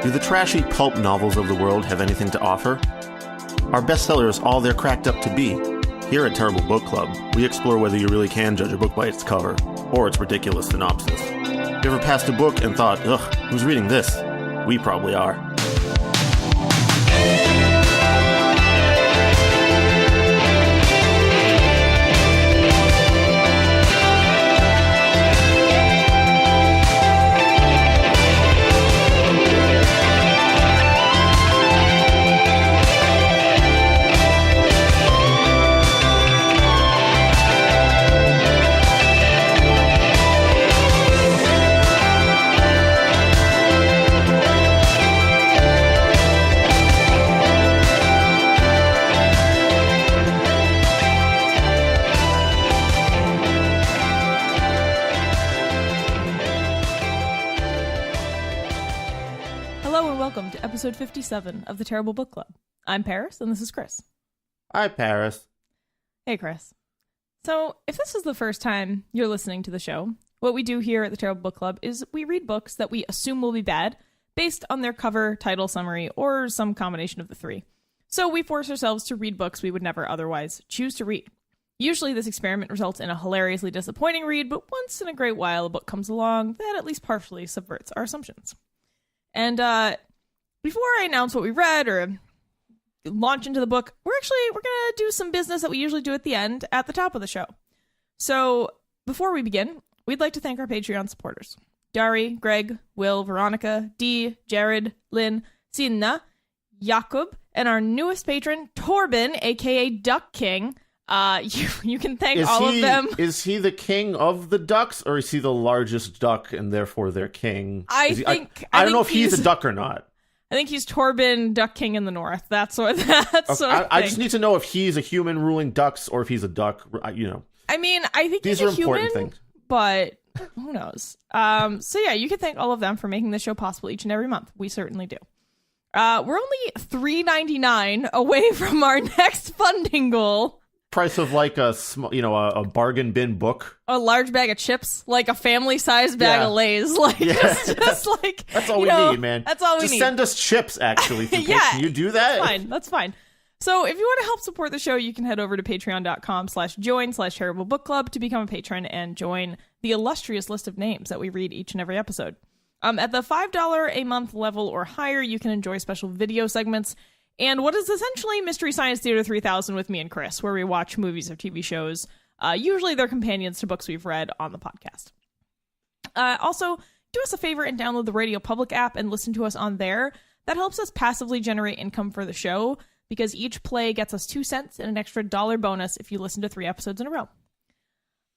Do the trashy pulp novels of the world have anything to offer? Are bestsellers all they're cracked up to be? Here at Terrible Book Club, we explore whether you really can judge a book by its cover, or its ridiculous synopsis. You ever passed a book and thought, ugh, who's reading this? We probably are. Episode 57 of the Terrible Book Club. I'm Paris, and this is Chris. Hi, Paris. Hey, Chris. So, if this is the first time you're listening to the show, what we do here at the Terrible Book Club is we read books that we assume will be bad based on their cover, title, summary, or some combination of the three. So we force ourselves to read books we would never otherwise choose to read. Usually this experiment results in a hilariously disappointing read, but once in a great while a book comes along that at least partially subverts our assumptions. And, before I announce what we read or launch into the book, we're going to do some business that we usually do at the end, at the top of the show. So before we begin, we'd like to thank our Patreon supporters. Dari, Greg, Will, Veronica, Dee, Jared, Lynn, Sinna, Jakob, and our newest patron, Torben, aka Duck King. You can thank all of them. Is he the king of the ducks, or is he the largest duck and therefore their king? I don't know if he's a duck or not. I think he's Torben, Duck King in the North. That's what. I just need to know if he's a human ruling ducks or if he's a duck. I mean, I think these he's are a human, important things. But who knows? So yeah, you can thank all of them for making this show possible each and every month. We certainly do. We're only $3.99 away from our next funding goal. Price of like a bargain bin book, a large bag of chips, like a family-sized bag of Lay's, like just like that's all we need, man. That's all we need. Just send us chips, actually. Can you do that? That's fine. So if you want to help support the show, you can head over to patreon.com/join/terrible book club to become a patron and join the illustrious list of names that we read each and every episode. At the $5 a month level or higher, you can enjoy special video segments and what is essentially Mystery Science Theater 3000 with me and Chris, where we watch movies or TV shows. Usually they're companions to books we've read on the podcast. Also, do us a favor and download the Radio Public app and listen to us on there. That helps us passively generate income for the show, because each play gets us 2 cents and an extra $1 bonus if you listen to 3 episodes in a row.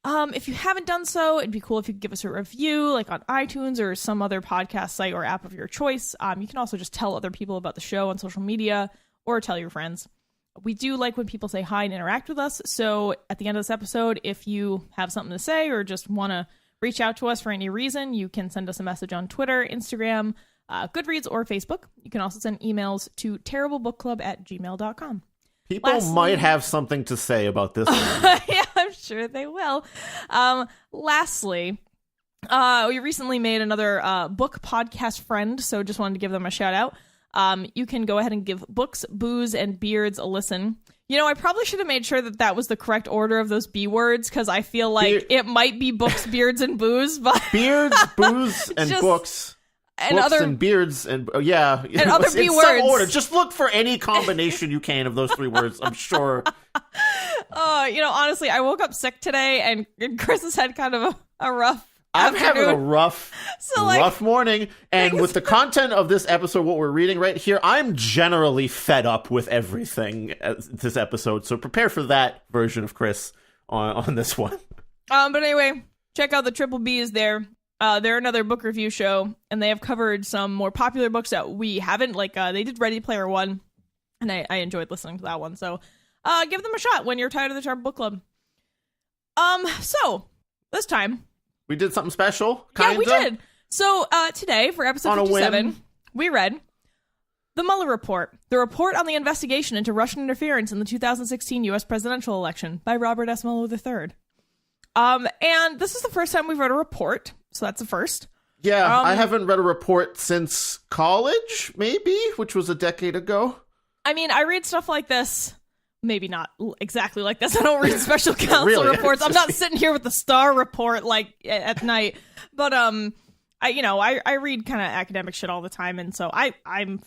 If you haven't done so, it'd be cool if you could give us a review, like on iTunes or some other podcast site or app of your choice. You can also just tell other people about the show on social media or tell your friends. We do like when people say hi and interact with us. So at the end of this episode, if you have something to say or just want to reach out to us for any reason, you can send us a message on Twitter, Instagram, Goodreads, or Facebook. You can also send emails to terriblebookclub@gmail.com. People might have something to say about this one. Yeah, I'm sure they will. Lastly, we recently made another book podcast friend, so just wanted to give them a shout out. You can go ahead and give Books, Booze, and Beards a listen. You know, I probably should have made sure that was the correct order of those B words, because I feel like it might be Books, Beards, and Booze. But Beards, Booze, and Books. And books other and beards and and other B words. Some order. Just look for any combination you can of those 3 words. I'm sure. Honestly, I woke up sick today, and Chris has had kind of a rough. I'm afternoon. having a rough morning, and with the content of this episode, what we're reading right here, I'm generally fed up with everything this episode. So prepare for that version of Chris on this one. But anyway, check out the Triple B's there. They're another book review show, and they have covered some more popular books that we haven't. Like, they did Ready Player One, and I enjoyed listening to that one. So, give them a shot when you're tired of the Terrible Book Club. So, this time... we did something special, kinda? Yeah, we did. So, today, for episode 57, we read The Mueller Report, the report on the investigation into Russian interference in the 2016 U.S. presidential election by Robert S. Mueller III. And this is the first time we've read a report, so that's the first. Yeah, I haven't read a report since college, maybe, which was a decade ago. I mean, I read stuff like this. Maybe not exactly like this. I don't read special counsel Really? reports. I'm not sitting here with the Star Report like at night. But I read kind of academic shit all the time, and so I'm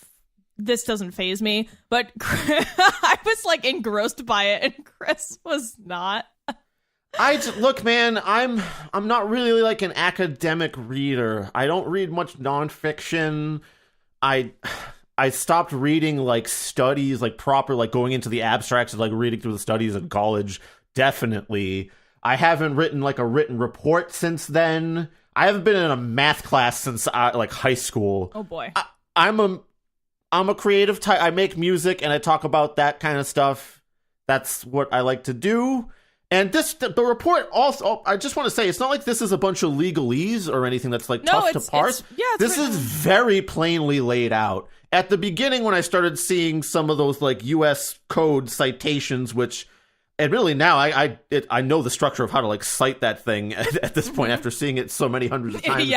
this doesn't faze me. But I was like engrossed by it, and Chris was not. Look, man, I'm not really like an academic reader. I don't read much nonfiction. I stopped reading like studies, like proper, like going into the abstracts of like reading through the studies in college. Definitely. I haven't written like a written report since then. I haven't been in a math class since like high school. Oh boy. I'm a creative type. I make music and I talk about that kind of stuff. That's what I like to do. And the report also, I just want to say, it's not like this is a bunch of legalese or anything that's like tough to parse. This is very plainly laid out. At the beginning, when I started seeing some of those like U.S. code citations, which admittedly now I know the structure of how to like cite that thing at this point after seeing it so many hundreds of times.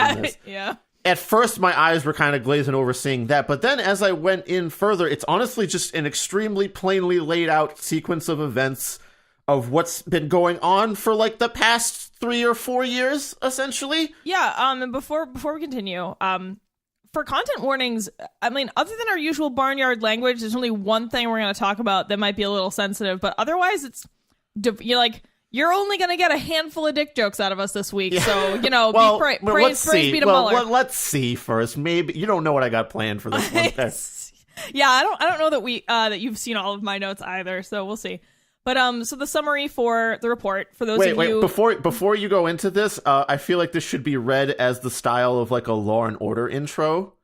Yeah. At first, my eyes were kind of glazing over seeing that, but then as I went in further, it's honestly just an extremely plainly laid out sequence of events of what's been going on for like the past 3 or 4 years, essentially. Yeah. And before we continue, for content warnings, I mean, other than our usual barnyard language, there's only one thing we're going to talk about that might be a little sensitive, but otherwise it's you're only going to get a handful of dick jokes out of us this week. Yeah. So, well, praise be to Mueller. Well, let's see first. Maybe you don't know what I got planned for this one. Yeah, I don't know that you've seen all of my notes either, so we'll see. But so the summary for the report for those of you. Before you go into this, I feel like this should be read as the style of like a Law and Order intro.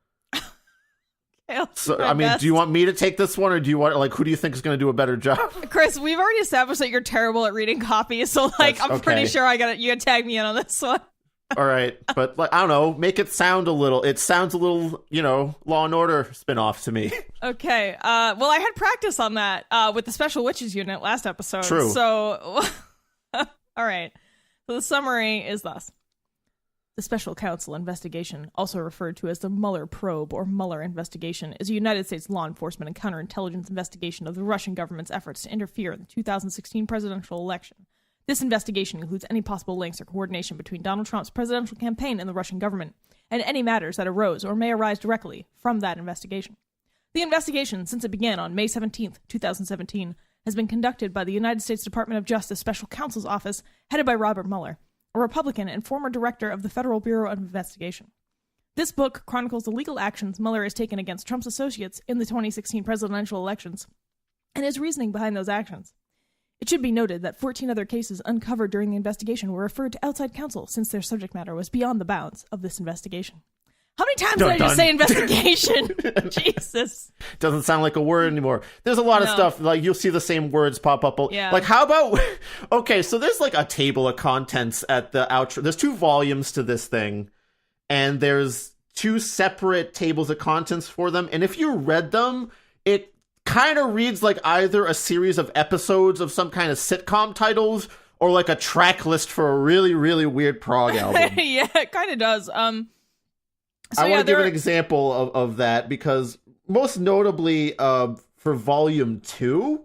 So I mean, do you want me to take this one, or do you want who do you think is going to do a better job? Chris, we've already established that you're terrible at reading copy, so I'm pretty sure you got to tag me in on this one. All right, but I don't know, make it sound a little. It sounds a little, Law and Order spinoff to me. Okay. Well, I had practice on that with the Special Witches Unit last episode. True. So, all right. So the summary is thus: the Special Counsel investigation, also referred to as the Mueller probe or Mueller investigation, is a United States law enforcement and counterintelligence investigation of the Russian government's efforts to interfere in the 2016 presidential election. This investigation includes any possible links or coordination between Donald Trump's presidential campaign and the Russian government, and any matters that arose or may arise directly from that investigation. The investigation, since it began on May 17, 2017, has been conducted by the United States Department of Justice Special Counsel's Office, headed by Robert Mueller, a Republican and former director of the Federal Bureau of Investigation. This book chronicles the legal actions Mueller has taken against Trump's associates in the 2016 presidential elections, and his reasoning behind those actions. It should be noted that 14 other cases uncovered during the investigation were referred to outside counsel since their subject matter was beyond the bounds of this investigation. How many times did I just say investigation? Jesus. Doesn't sound like a word anymore. There's a lot of stuff, like you'll see the same words pop up. Yeah. Like how about, okay, so there's like a table of contents at the outro. There's 2 volumes to this thing, and there's 2 separate tables of contents for them. And if you read them, it kind of reads like either a series of episodes of some kind of sitcom titles or like a track list for a really, really weird prog album. Yeah, it kind of does. I want to give an example of that because most notably for volume 2,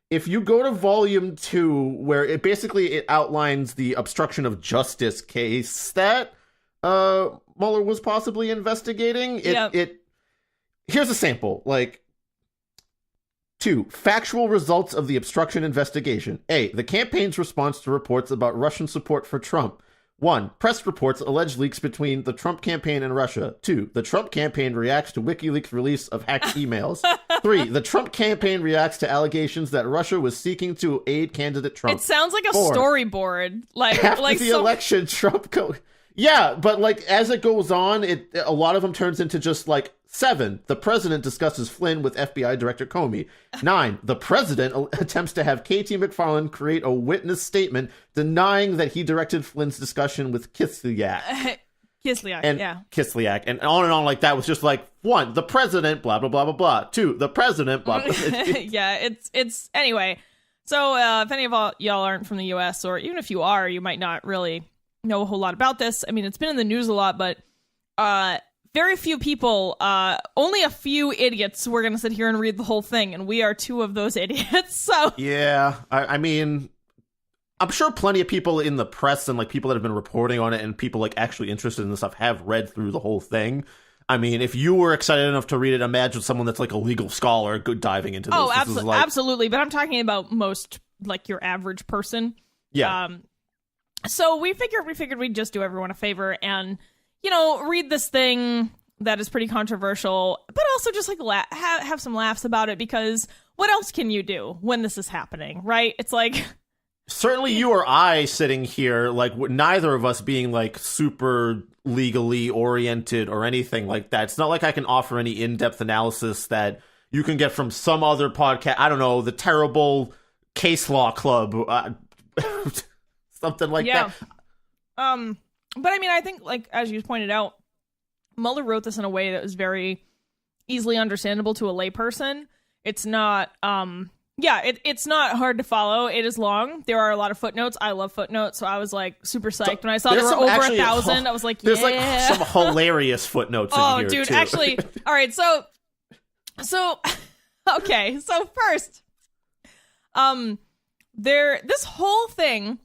if you go to volume 2 where it outlines the obstruction of justice case that Mueller was possibly investigating, here's a sample, like 2. Factual results of the obstruction investigation. A. The campaign's response to reports about Russian support for Trump. 1. Press reports allege leaks between the Trump campaign and Russia. 2. The Trump campaign reacts to WikiLeaks' release of hacked emails. 3. The Trump campaign reacts to allegations that Russia was seeking to aid candidate Trump. It sounds like a 4. storyboard. After the election, Trump... Yeah, but like as it goes on, a lot of them turns into just like 7. The president discusses Flynn with FBI Director Comey. 9. The president attempts to have KT McFarland create a witness statement denying that he directed Flynn's discussion with Kislyak. Kislyak. And on like that was just like 1. The president, blah, blah, blah, blah, blah. 2. The president, blah, blah. Yeah, it's anyway. So if any of y'all aren't from the U.S., or even if you are, you might not really know a whole lot about this. I mean, it's been in the news a lot, but very few people, only a few idiots were going to sit here and read the whole thing, and we are two of those idiots, so... Yeah, I mean, I'm sure plenty of people in the press and, like, people that have been reporting on it and people, like, actually interested in this stuff have read through the whole thing. I mean, if you were excited enough to read it, imagine someone that's, like, a legal scholar diving into this. Oh, this is like... absolutely, but I'm talking about most, like, your average person. Yeah. So we figured we'd just do everyone a favor and... read this thing that is pretty controversial, but also just like have some laughs about it, because what else can you do when this is happening, right? It's like... Certainly you or I sitting here, like, neither of us being, like, super legally oriented or anything like that. It's not like I can offer any in-depth analysis that you can get from some other podcast. I don't know, the terrible Case Law Club, something like that. But I mean, I think, like, as you pointed out, Mueller wrote this in a way that was very easily understandable to a layperson. It's not, it's not hard to follow. It is long. There are a lot of footnotes. I love footnotes, so I was, like, super psyched. When I saw there were over 1,000, I was like, there's, like, some hilarious footnotes in here, dude, too. actually, all right, so, okay, so first, this whole thing...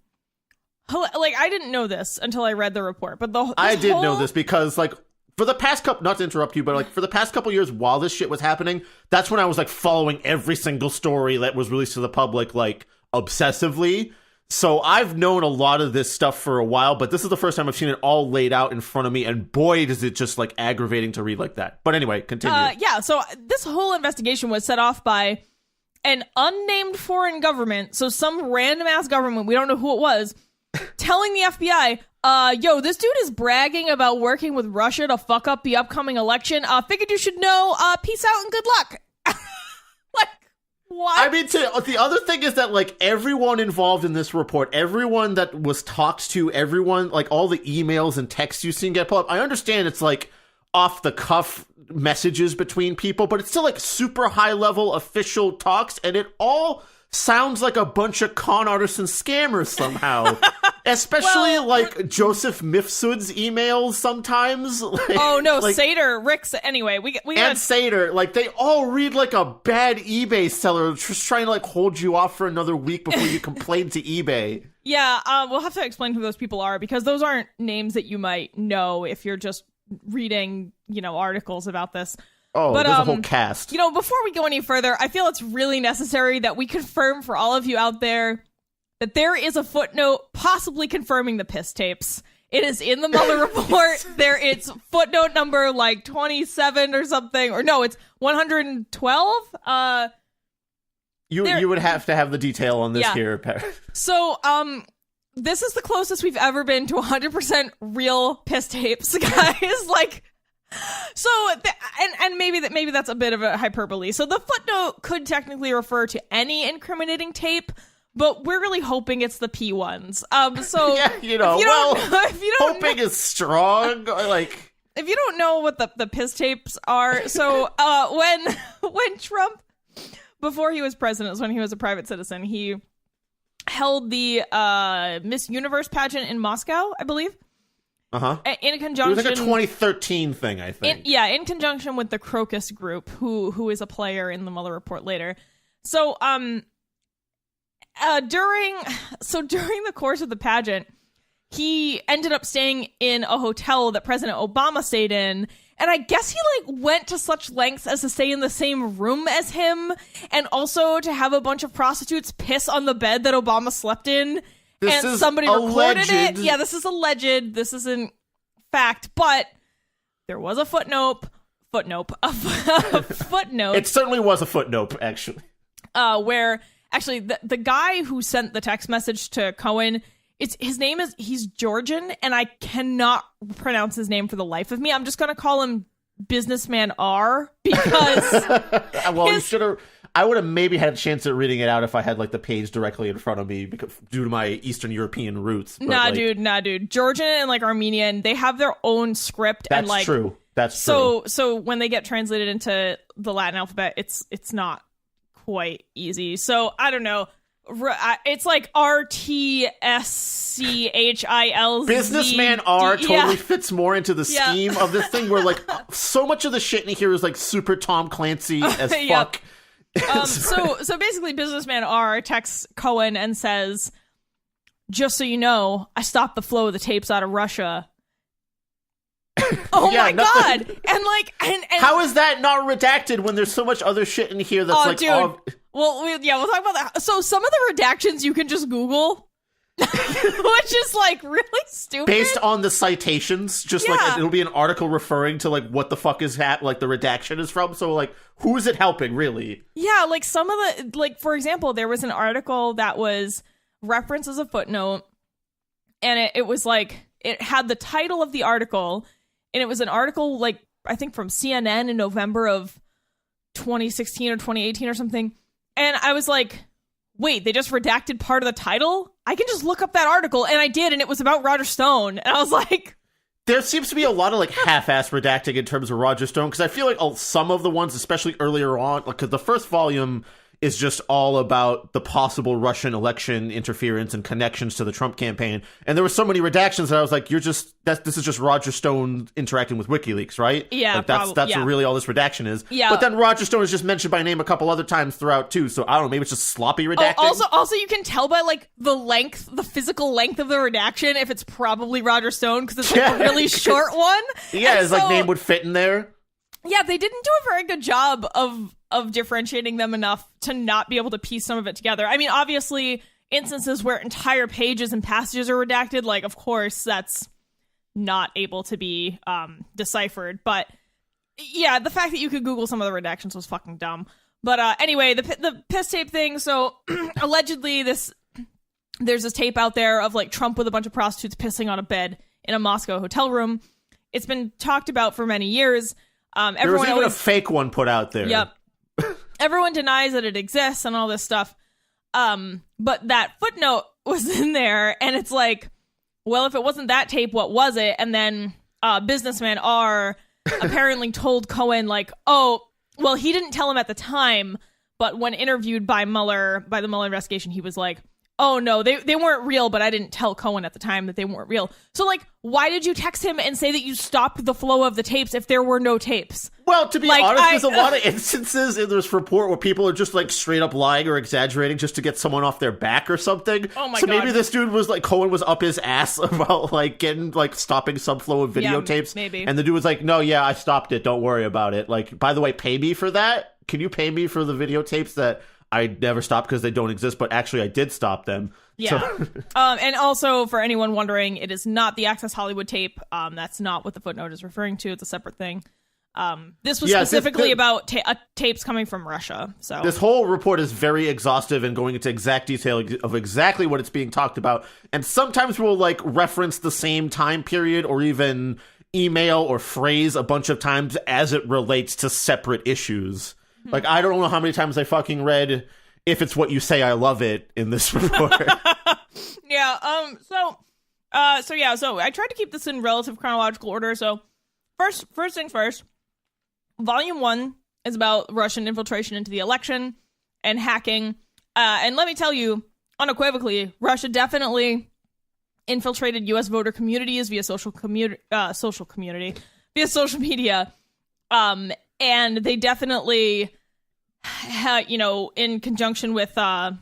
Like, I didn't know this until I read the report, but I did know this because, like, for the past couple, not to interrupt you, but, like, for the past couple years while this shit was happening, that's when I was, like, following every single story that was released to the public, like, obsessively. So I've known a lot of this stuff for a while, but this is the first time I've seen it all laid out in front of me, and boy, is it just, like, aggravating to read like that. But anyway, continue. So this whole investigation was set off by an unnamed foreign government, so some random-ass government, we don't know who it was, telling the FBI, yo, this dude is bragging about working with Russia to fuck up the upcoming election. Figured you should know. Peace out and good luck. Like, what? I mean, the other thing is that, like, everyone involved in this report, everyone that was talked to, everyone, like, all the emails and texts you've seen get pulled up, I understand it's, like, off-the-cuff messages between people, but it's still, like, super high-level official talks, and it all sounds like a bunch of con artists and scammers somehow. Especially, like, Joseph Mifsud's emails sometimes. Like, oh, no, like, Sater, Rick's... Anyway, we and Sater, like, they all read like a bad eBay seller just trying to, like, hold you off for another week before you complain to eBay. Yeah, we'll have to explain who those people are, because those aren't names that you might know if you're just reading, articles about this. Oh, but, there's a whole cast. Before we go any further, I feel it's really necessary that we confirm for all of you out there that there is a footnote possibly confirming the piss tapes. It is in the Mueller report. It's footnote number, like, 27 or something. Or no, it's 112. You would have to have the detail on this here. So, this is the closest we've ever been to 100% real piss tapes, guys. Like... So, and maybe that's a bit of a hyperbole. So the footnote could technically refer to any incriminating tape, but we're really hoping it's the P ones. So yeah, hoping is strong. Like, if you don't know what the piss tapes are, so when Trump, before he was president, when he was a private citizen, he held the Miss Universe pageant in Moscow, I believe. Uh-huh. In conjunction... It was like a 2013 thing, I think. In conjunction with the Crocus Group, who is a player in the Mueller Report later. So, during the course of the pageant, he ended up staying in a hotel that President Obama stayed in, and I guess he, like, went to such lengths as to stay in the same room as him, and also to have a bunch of prostitutes piss on the bed that Obama slept in. And somebody recorded it. Yeah, this is alleged. This isn't fact, but there was a footnote. A footnote. It certainly was a footnote, actually. Where actually the guy who sent the text message to Cohen, he's Georgian, and I cannot pronounce his name for the life of me. I'm just gonna call him Businessman R, because well, you should have. I would have maybe had a chance at reading it out if I had, like, the page directly in front of me due to my Eastern European roots. But, nah, dude. Georgian and, like, Armenian, they have their own script. That's and, like, true. That's true. So when they get translated into the Latin alphabet, it's not quite easy. So I don't know. It's like RTSCHILZ. Businessman R totally fits more into the scheme of this thing where, like, so much of the shit in here is, like, super Tom Clancy as fuck. So basically, Businessman R texts Cohen and says, just so you know, I stopped the flow of the tapes out of Russia. Oh my God! And like, and how is that not redacted when there's so much other shit in here that's like, dude. We'll talk about that. So some of the redactions you can just Google, which is like really stupid. Based on the citations, just like it'll be an article referring to like what the fuck is like the redaction is from. So like, who is it helping really? Yeah, like some of the, like for example, there was an article that was referenced as a footnote, and it was like, it had the title of the article, and it was an article like I think from CNN in November of 2016 or 2018 or something. And I was like, wait, they just redacted part of the title? I can just look up that article. And I did, and it was about Roger Stone. And I was like... There seems to be a lot of, like, half-ass redacting in terms of Roger Stone, because I feel like some of the ones, especially earlier on, like, because the first volume is just all about the possible Russian election interference and connections to the Trump campaign. And there were so many redactions that I was like, this is just Roger Stone interacting with WikiLeaks, right? Yeah, like that's what really all this redaction is. Yeah. But then Roger Stone is just mentioned by name a couple other times throughout too. So I don't know, maybe it's just sloppy redacting. Also you can tell by like the physical length of the redaction if it's probably Roger Stone, because it's like a really short one. Yeah, his like name would fit in there. Yeah, they didn't do a very good job of differentiating them enough to not be able to piece some of it together. I mean, obviously, instances where entire pages and passages are redacted, like, of course, that's not able to be deciphered. But, yeah, the fact that you could Google some of the redactions was fucking dumb. But anyway, the piss tape thing, so allegedly there's this tape out there of, like, Trump with a bunch of prostitutes pissing on a bed in a Moscow hotel room. It's been talked about for many years. There was even a fake one put out there. Yep. Everyone denies that it exists and all this stuff. But that footnote was in there, and it's like, well, if it wasn't that tape, what was it? And then Businessman R apparently told Cohen, like, oh, well, he didn't tell him at the time, but when interviewed by the Mueller investigation, he was like, oh, no, they weren't real, but I didn't tell Cohen at the time that they weren't real. So, like, why did you text him and say that you stopped the flow of the tapes if there were no tapes? Well, to be honest, there's a lot of instances in this report where people are just, like, straight up lying or exaggerating just to get someone off their back or something. Oh, my God. So maybe this dude was, like, Cohen was up his ass about, like, stopping some flow of videotapes. Maybe. And the dude was like, no, yeah, I stopped it. Don't worry about it. Like, by the way, pay me for that? Can you pay me for the videotapes that I never stopped because they don't exist, but actually I did stop them? Yeah. So. And also, for anyone wondering, it is not the Access Hollywood tape. That's not what the footnote is referring to. It's a separate thing. This was specifically about tapes coming from Russia. So this whole report is very exhaustive and going into exact detail of exactly what it's being talked about. And sometimes we'll like reference the same time period or even email or phrase a bunch of times as it relates to separate issues. Like, I don't know how many times I fucking read "If It's What You Say, I Love It" in this report. Yeah. So I tried to keep this in relative chronological order. So first things first. Volume 1 is about Russian infiltration into the election and hacking. And let me tell you, unequivocally, Russia definitely infiltrated U.S. voter communities via social media. And they definitely, in conjunction with like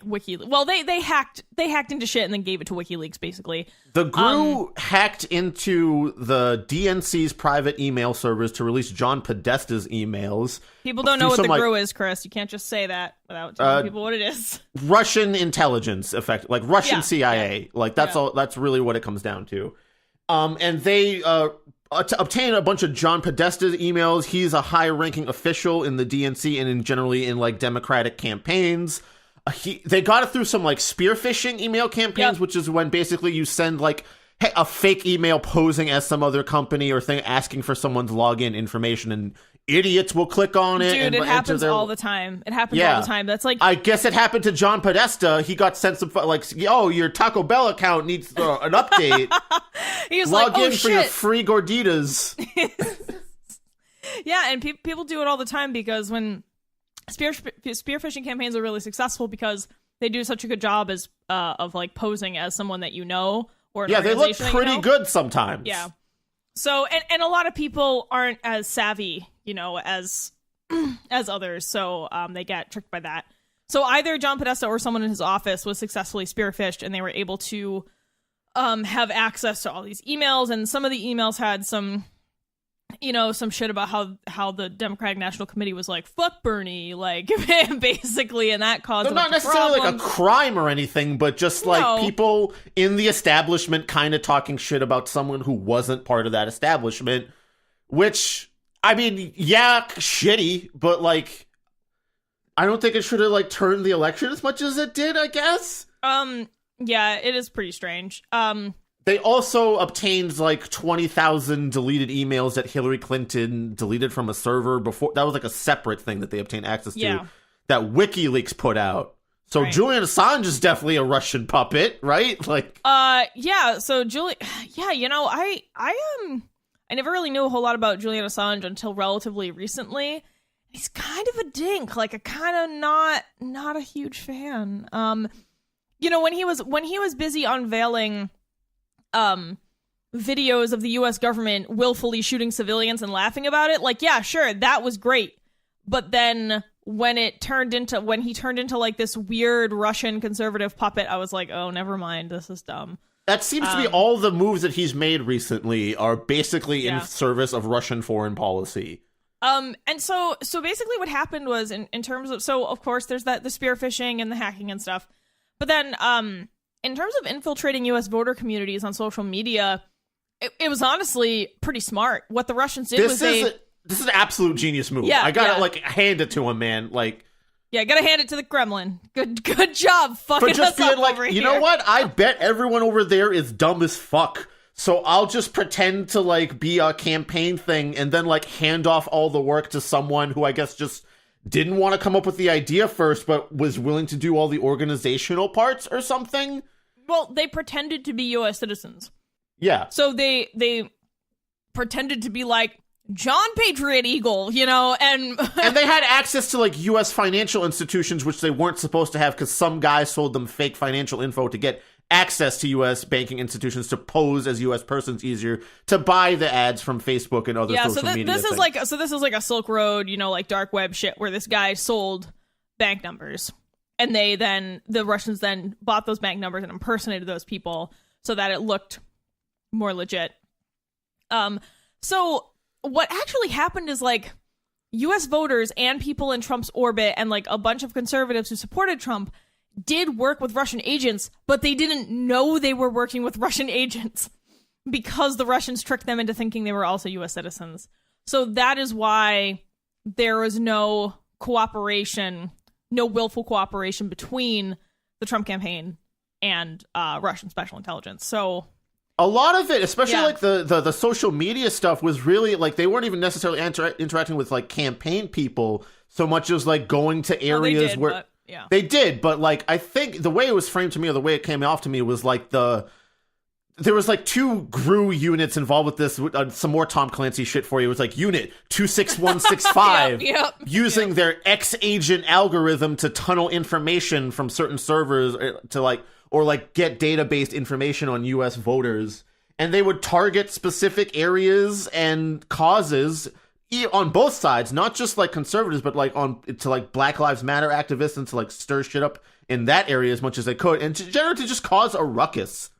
WikiLeaks. Well, they hacked into shit and then gave it to WikiLeaks, basically. The GRU hacked into the DNC's private email servers to release John Podesta's emails. People don't know what the GRU is, Chris. You can't just say that without telling people what it is. Russian intelligence, like Russian CIA. Yeah. Like that's all. That's really what it comes down to. And they to obtain a bunch of John Podesta's emails. He's a high-ranking official in the DNC and generally in like Democratic campaigns. They got it through some like spear phishing email campaigns, which is when basically you send like a fake email posing as some other company or thing asking for someone's login information, and idiots will click on it. Dude, it happens all the time. It happens all the time. That's like, I guess it happened to John Podesta. He got sent some like, oh, your Taco Bell account needs an update. He was log like, in for your free gorditas. Yeah, and people do it all the time because when spearfishing campaigns are really successful because they do such a good job as of like posing as someone that you know, or an they look organization pretty you know. good sometimes. Yeah. So and a lot of people aren't as savvy, you know, as others, so they get tricked by that. So either John Podesta or someone in his office was successfully spearfished, and they were able to have access to all these emails, and some of the emails had some, you know, some shit about how the Democratic National Committee was like, fuck Bernie, like, basically, and that caused They're not necessarily like a crime or anything, but just like people in the establishment kind of talking shit about someone who wasn't part of that establishment, which, I mean, yeah, shitty, but like, I don't think it should have like turned the election as much as it did, I guess. Yeah, it is pretty strange. They also obtained like 20,000 deleted emails that Hillary Clinton deleted from a server before. That was like a separate thing that they obtained access to that WikiLeaks put out. So Julian Assange is definitely a Russian puppet, right? Like, yeah. So yeah, you know, I never really knew a whole lot about Julian Assange until relatively recently. He's kind of a dink, like a kind of not a huge fan. You know, when he was busy unveiling videos of the US government willfully shooting civilians and laughing about it, like, yeah, sure, that was great. But then when he turned into like this weird Russian conservative puppet, I was like, oh, never mind, this is dumb. That seems to be all the moves that he's made recently are basically in service of Russian foreign policy. And so basically what happened was in terms of, so of course there's the spearfishing and the hacking and stuff, but then in terms of infiltrating US voter communities on social media, it was honestly pretty smart. What the Russians did this is an absolute genius move. Yeah, I gotta like hand it to him, man. Like, yeah, gotta hand it to the Kremlin. Good job fucking just us being up like, over you here. know what? I bet everyone over there is dumb as fuck. So I'll just pretend to like be a campaign thing and then like hand off all the work to someone who I guess just didn't want to come up with the idea first, but was willing to do all the organizational parts or something. Well, they pretended to be US citizens. Yeah. So they pretended to be like John Patriot Eagle, you know, and and they had access to like US financial institutions, which they weren't supposed to have because some guy sold them fake financial info to get access to US banking institutions to pose as US persons easier to buy the ads from Facebook and other social media this things. This is like a Silk Road, you know, like dark web shit where this guy sold bank numbers, and the Russians then bought those bank numbers and impersonated those people so that it looked more legit. So what actually happened is like US voters and people in Trump's orbit and like a bunch of conservatives who supported Trump did work with Russian agents, but they didn't know they were working with Russian agents because the Russians tricked them into thinking they were also US citizens. So that is why there was no cooperation, no willful cooperation between the Trump campaign and Russian special intelligence. So a lot of it, especially like the social media stuff, was really like they weren't even necessarily interacting with like campaign people so much as like going to areas where they did. But like I think the way it was framed to me, or the way it came off to me, was like there was like two GRU units involved with this. Some more Tom Clancy shit for you. It was like Unit 26165 using their X-agent algorithm to tunnel information from certain servers to like, or like get data-based information on US voters. And they would target specific areas and causes on both sides, not just like conservatives, but like to like Black Lives Matter activists, and to like stir shit up in that area as much as they could, and to generally to just cause a ruckus.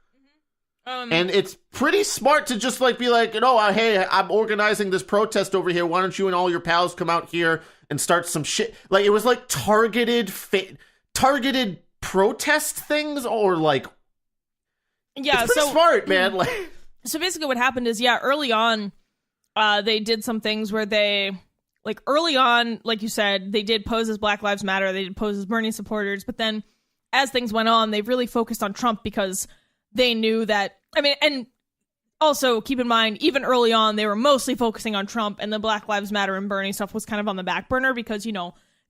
And it's pretty smart to just like be like, hey, I'm organizing this protest over here. Why don't you and all your pals come out here and start some shit? Like it was like targeted protest things, or like, yeah, it's pretty smart, man. Like, so basically what happened is, early on, they did some things where they, like early on, like you said, they did pose as Black Lives Matter. They did pose as Bernie supporters. But then as things went on, they really focused on Trump because they knew that, and also keep in mind, even early on, they were mostly focusing on Trump, and the Black Lives Matter and Bernie stuff was kind of on the back burner because,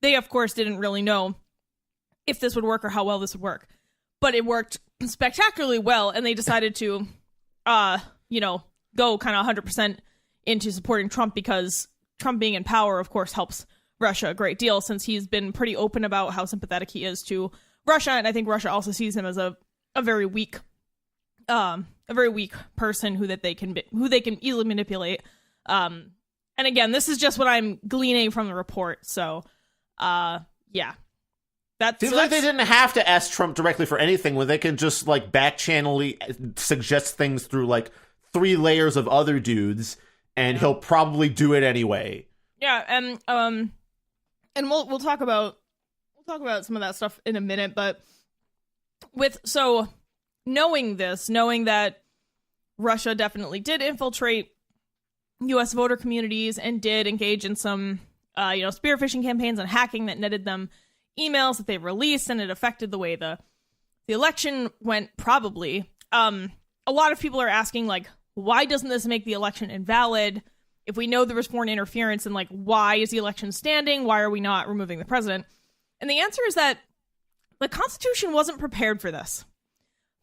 they, of course, didn't really know if this would work or how well this would work. But it worked spectacularly well, and they decided to, go kind of 100% into supporting Trump because Trump being in power, of course, helps Russia a great deal, since he's been pretty open about how sympathetic he is to Russia, and I think Russia also sees him as a very weak person who they can easily manipulate. And again, this is just what I'm gleaning from the report. So, yeah. Seems like they didn't have to ask Trump directly for anything when they can just like back-channelly suggest things through like 3 layers of other dudes, and he'll probably do it anyway. Yeah, and we'll talk about some of that stuff in a minute, but knowing that Russia definitely did infiltrate U.S. voter communities and did engage in some spear phishing campaigns and hacking that netted them emails that they released, and it affected the way the election went, probably. A lot of people are asking, like, why doesn't this make the election invalid? If we know there was foreign interference, and like, why is the election standing? Why are we not removing the president? And the answer is that the Constitution wasn't prepared for this.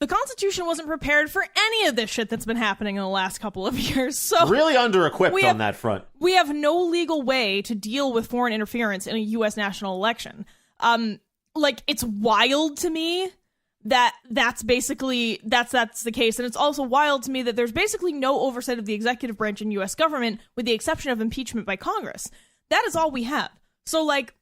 The Constitution wasn't prepared for any of this shit that's been happening in the last couple of years. So really under-equipped on that front. We have no legal way to deal with foreign interference in a U.S. national election. It's wild to me that's basically that's the case, and it's also wild to me that there's basically no oversight of the executive branch in U.S. government, with the exception of impeachment by Congress. That is all we have. So, like,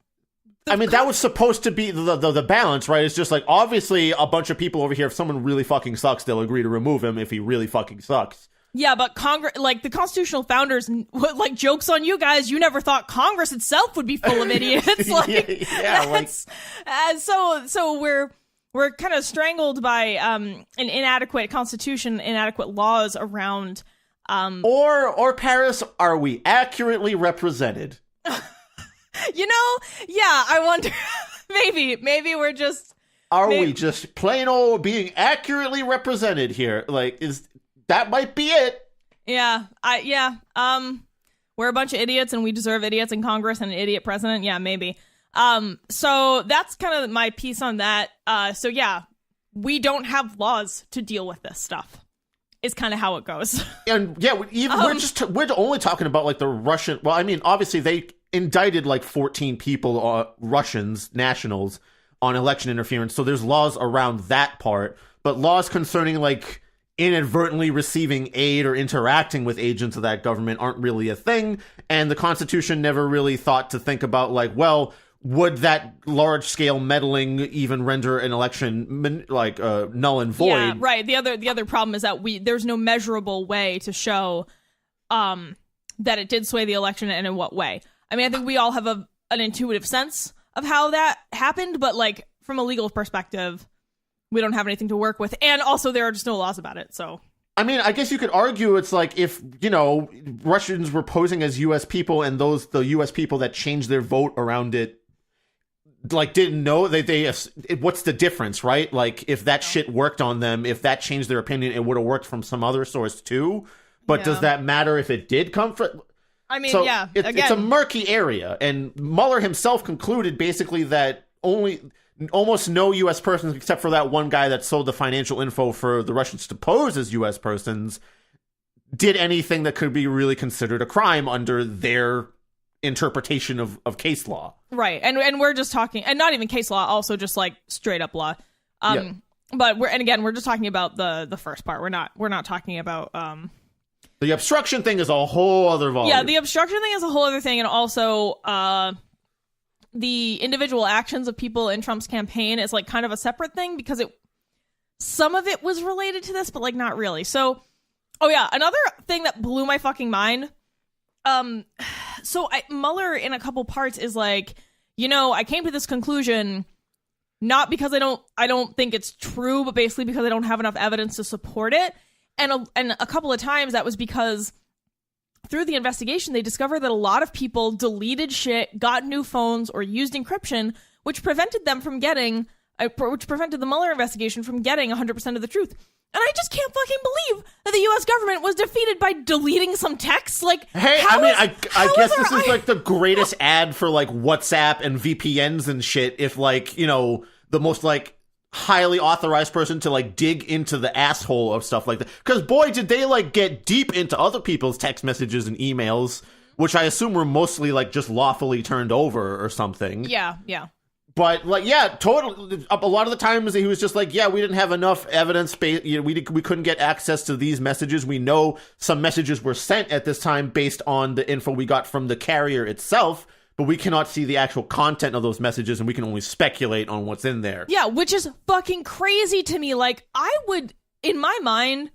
that was supposed to be the balance, right? It's just like, obviously a bunch of people over here, if someone really fucking sucks, they'll agree to remove him if he really fucking sucks. Yeah, but the constitutional founders, like, joke's on you guys, you never thought Congress itself would be full of idiots. So we're kind of strangled by an inadequate constitution, inadequate laws around. Or Paris, are we accurately represented? I wonder. maybe we're just. Are we just plain old being accurately represented here? Like, that might be it. Yeah. We're a bunch of idiots, and we deserve idiots in Congress and an idiot president. Yeah, maybe. So that's kind of my piece on that. So yeah, we don't have laws to deal with this stuff. Is kind of how it goes. And yeah, we're only talking about like the Russian. Well, I mean, obviously they indicted like 14 people, Russians, nationals, on election interference. So there's laws around that part, but laws concerning like inadvertently receiving aid or interacting with agents of that government aren't really a thing. And the Constitution never really thought to think about like, well, would that large-scale meddling even render an election null and void? Yeah, right. The other problem is that there's no measurable way to show that it did sway the election, and in what way. I mean, I think we all have an intuitive sense of how that happened, but like from a legal perspective, we don't have anything to work with, and also there are just no laws about it. So. I mean, I guess you could argue it's like if, Russians were posing as U.S. people, and the U.S. people that changed their vote around it like didn't know what's the difference, right? Like if that shit worked on them, if that changed their opinion, it would have worked from some other source too. But does that matter if it did come from? I mean, it's a murky area, and Mueller himself concluded basically that almost no U.S. persons, except for that one guy that sold the financial info for the Russians to pose as U.S. persons, did anything that could be really considered a crime under their interpretation of case law. Right. And we're just talking, and not even case law, also just like straight up law. But we're just talking about the first part. We're not talking about the obstruction thing is a whole other volume. Yeah, the obstruction thing is a whole other thing, and also the individual actions of people in Trump's campaign is like kind of a separate thing, because some of it was related to this, but like not really. So, another thing that blew my fucking mind. Mueller in a couple parts is like, I came to this conclusion not because I don't think it's true, but basically because I don't have enough evidence to support it. And a couple of times that was because through the investigation, they discovered that a lot of people deleted shit, got new phones, or used encryption, which prevented them from getting, which prevented the Mueller investigation from getting 100% of the truth. And I just can't fucking believe that the U.S. government was defeated by deleting some text. Like, hey, I guess this is like the greatest ad for like WhatsApp and VPNs and shit. If like, the most like highly authorized person to like dig into the asshole of stuff like that. Because boy, did they like get deep into other people's text messages and emails. which I assume were mostly like just lawfully turned over or something. Yeah. But like, yeah, totally. A lot of the times he was just like, yeah, we didn't have enough evidence. We couldn't get access to these messages. We know some messages were sent at this time based on the info we got from the carrier itself, but we cannot see the actual content of those messages, and we can only speculate on what's in there. Yeah, which is fucking crazy to me. Like, I would, in my mind,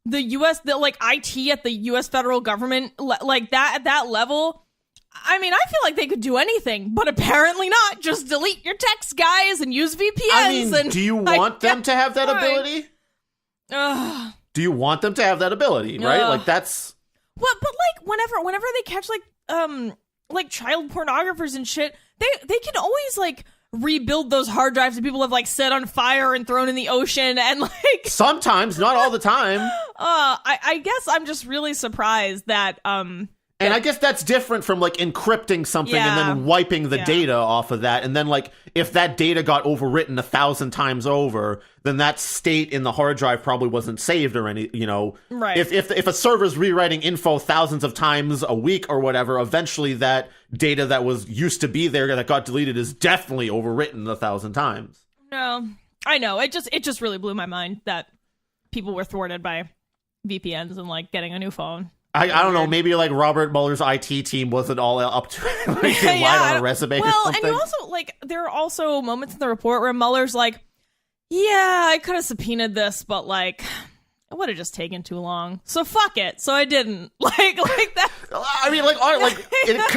the IT at the U.S. federal government, like that at that level. I mean, I feel like they could do anything, but apparently not. Just delete your text, guys, and use VPNs. I mean, do you want them to have that ability? Do you want them to have that ability, right? Like, that's... Well, but, like, whenever they catch, like child pornographers and shit, they can always, like, rebuild those hard drives that people have, like, set on fire and thrown in the ocean, and, like... Sometimes, not all the time. I guess I'm just really surprised that, And I guess that's different from, like, encrypting something and then wiping the data off of that. And then, like, if that data got overwritten 1,000 times over, then that state in the hard drive probably wasn't saved or any, you know. Right. If a server's rewriting info thousands of times a week or whatever, eventually that data that was used to be there that got deleted is definitely overwritten 1,000 times. No, I know. It just really blew my mind that people were thwarted by VPNs and, like, getting a new phone. I don't know, maybe like Robert Mueller's IT team wasn't all up to it. Like, they lied on a resume or something. And you also, like, there are also moments in the report where Mueller's like, yeah, I could have subpoenaed this, but, like, it would have just taken too long. So fuck it. So I didn't. Like that. I mean,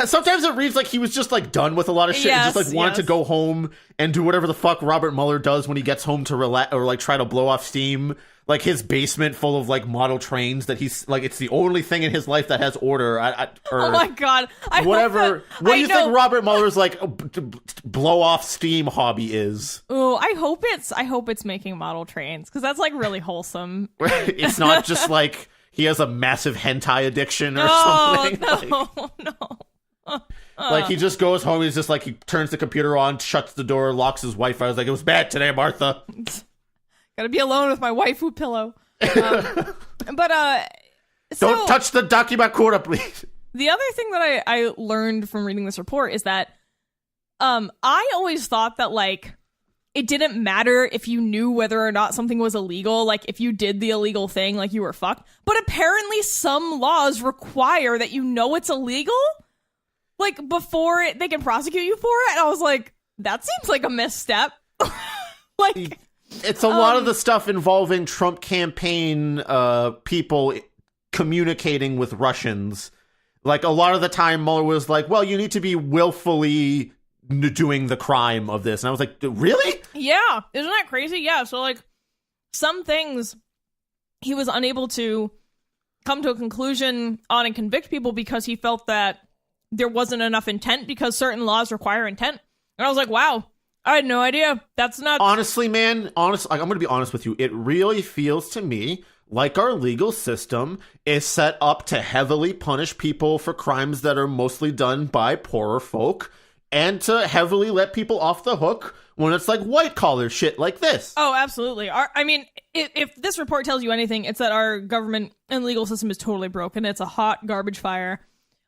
sometimes it reads like he was just, like, done with a lot of shit and just, like, wanted to go home and do whatever the fuck Robert Mueller does when he gets home to relax or, like, try to blow off steam. Like, his basement full of, like, model trains that he's, like, it's the only thing in his life that has order. Oh my god. What do you think Robert Mueller's, like, blow-off steam hobby is? Oh, I hope it's making model trains, because that's, like, really wholesome. It's not just, like, he has a massive hentai addiction or something. No. Like, he just goes home, he's just, like, he turns the computer on, shuts the door, locks his wife out. I was like, it was bad today, Martha. Gotta be alone with my waifu pillow. Don't touch the Dakimakura, please. The other thing that I learned from reading this report is that I always thought that, like, it didn't matter if you knew whether or not something was illegal. Like, if you did the illegal thing, like, you were fucked. But apparently some laws require that you know it's illegal, like, before they can prosecute you for it. And I was like, that seems like a misstep. Like... It's a lot of the stuff involving Trump campaign people communicating with Russians. Like, a lot of the time, Mueller was like, well, you need to be willfully doing the crime of this. And I was like, really? Yeah. Isn't that crazy? Yeah. So, like, some things he was unable to come to a conclusion on and convict people because he felt that there wasn't enough intent because certain laws require intent. And I was like, wow. I had no idea. That's nuts. Honestly, man, I'm going to be honest with you. It really feels to me like our legal system is set up to heavily punish people for crimes that are mostly done by poorer folk and to heavily let people off the hook when it's like white-collar shit like this. Oh, absolutely. I mean, if this report tells you anything, it's that our government and legal system is totally broken. It's a hot garbage fire.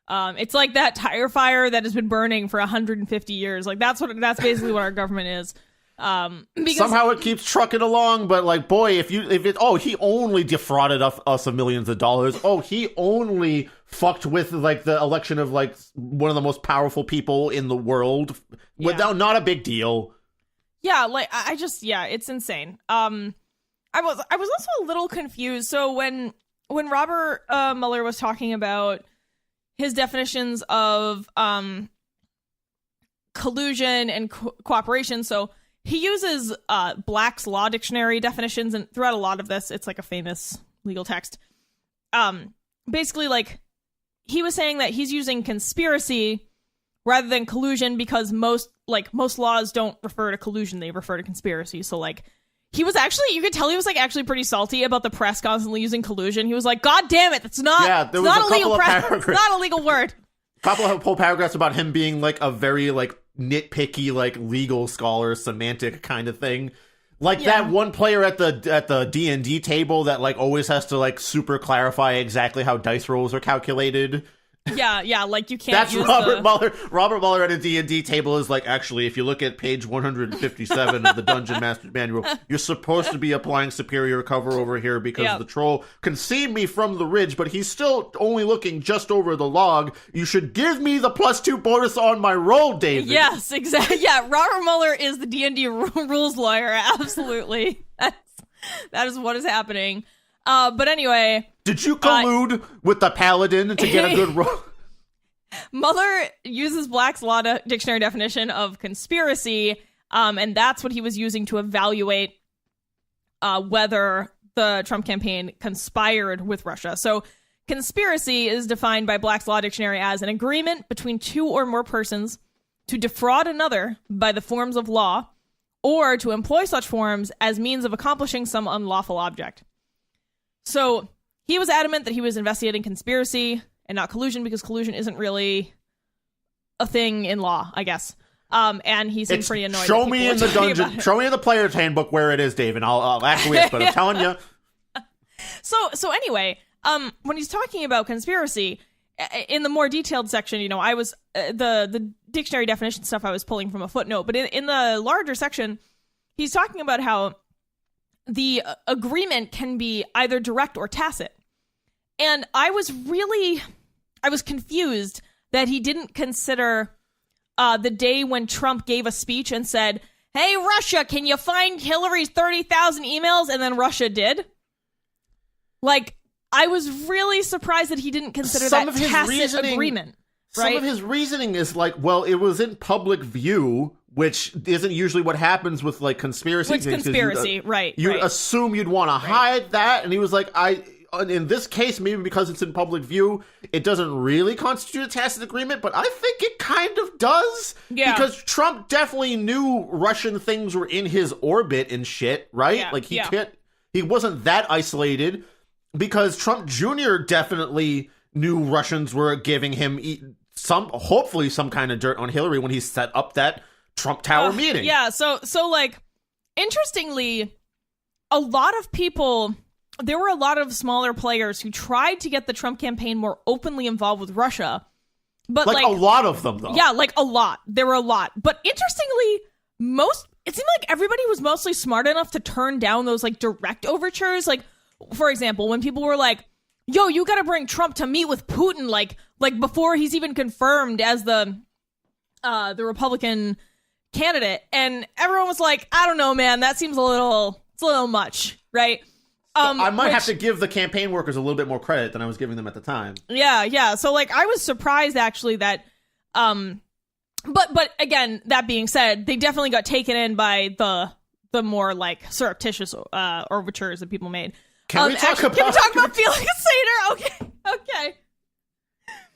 It's like that tire fire that has been burning for 150 years. Like, that's basically what our government is. Because somehow it keeps trucking along, but, like, boy, he only defrauded us of millions of dollars. Oh, he only fucked with, like, the election of, like, one of the most powerful people in the world. Without, not a big deal. Yeah, like, it's insane. I was also a little confused. So when Robert Mueller was talking about his definitions of collusion and cooperation, so he uses Black's Law Dictionary definitions, and throughout a lot of this, it's like a famous legal text. Basically, like, he was saying that he's using conspiracy rather than collusion because most laws don't refer to collusion, they refer to conspiracy. So, like, he was actually, you could tell he was, like, actually pretty salty about the press constantly using collusion. He was like, God damn it, that's not, it's not a legal press, it's not a legal word. A couple of whole paragraphs about him being, like, a very, like, nitpicky, like, legal scholar, semantic kind of thing. Like, that one player at the D&D table that, like, always has to, like, super clarify exactly how dice rolls are calculated. Yeah, like you can't That's use Robert Mueller. Robert Mueller at a D&D table is like, actually, if you look at page 157 of the Dungeon Master's Manual, you're supposed to be applying superior cover over here because the troll can see me from the ridge, but he's still only looking just over the log. You should give me the +2 bonus on my roll, David. Yes, exactly. Yeah, Robert Mueller is the D&D rules lawyer. Absolutely. That is what is happening. But anyway... Did you collude with the paladin to get a good roll? Mueller uses Black's Law Dictionary definition of conspiracy, and that's what he was using to evaluate whether the Trump campaign conspired with Russia. So conspiracy is defined by Black's Law Dictionary as an agreement between two or more persons to defraud another by the forms of law or to employ such forms as means of accomplishing some unlawful object. So he was adamant that he was investigating conspiracy and not collusion because collusion isn't really a thing in law, I guess. And he seemed pretty annoyed. Show me in the dungeon. Show me in the player's handbook where it is, Dave, and I'll acquiesce. But I'm telling you. So anyway, when he's talking about conspiracy, in the more detailed section, you know, I was the dictionary definition stuff I was pulling from a footnote, but in the larger section, he's talking about how the agreement can be either direct or tacit. And I was confused that he didn't consider the day when Trump gave a speech and said, "Hey, Russia, can you find Hillary's 30,000 emails?" And then Russia did. Like, I was really surprised that he didn't consider that tacit agreement. Right? Some of his reasoning is like, well, it was in public view, which isn't usually what happens with like conspiracy. With conspiracy, right? You assume you'd want to hide that, and he was like, in this case, maybe because it's in public view, it doesn't really constitute a tacit agreement, but I think it kind of does. Yeah. Because Trump definitely knew Russian things were in his orbit and shit, right? Yeah, like he wasn't that isolated, because Trump Jr. definitely knew Russians were giving him hopefully some kind of dirt on Hillary when he set up that Trump Tower meeting. Yeah, so like, interestingly, a lot of people... There were a lot of smaller players who tried to get the Trump campaign more openly involved with Russia. But like a lot of them, though. Yeah, like a lot. There were a lot. But interestingly, it seemed like everybody was mostly smart enough to turn down those like direct overtures. Like, for example, when people were like, "Yo, you got to bring Trump to meet with Putin," like before he's even confirmed as the Republican candidate, and everyone was like, "I don't know, man. That seems a little much, right?" I might have to give the campaign workers a little bit more credit than I was giving them at the time. Yeah. So, like, I was surprised, actually, that... But again, that being said, they definitely got taken in by the more, like, surreptitious overtures that people made. Can we talk about Felix Sater? Okay.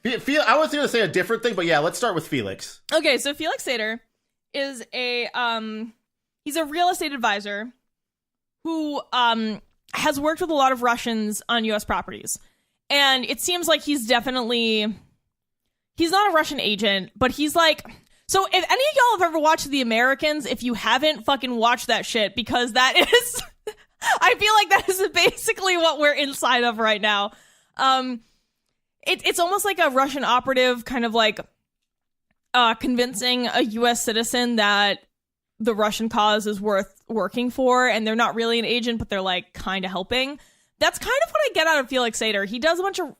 I was going to say a different thing, but yeah, let's start with Felix. Okay, so Felix Sater is he's a real estate advisor who... has worked with a lot of Russians on U.S. properties. And it seems like he's not a Russian agent, but he's like... So if any of y'all have ever watched The Americans, if you haven't, fucking watch that shit, because that is... I feel like that is basically what we're inside of right now. It's almost like a Russian operative kind of like convincing a U.S. citizen that the Russian cause is worth working for, and they're not really an agent, but they're like kind of helping. That's kind of what I get out of Felix Sater. He does a bunch of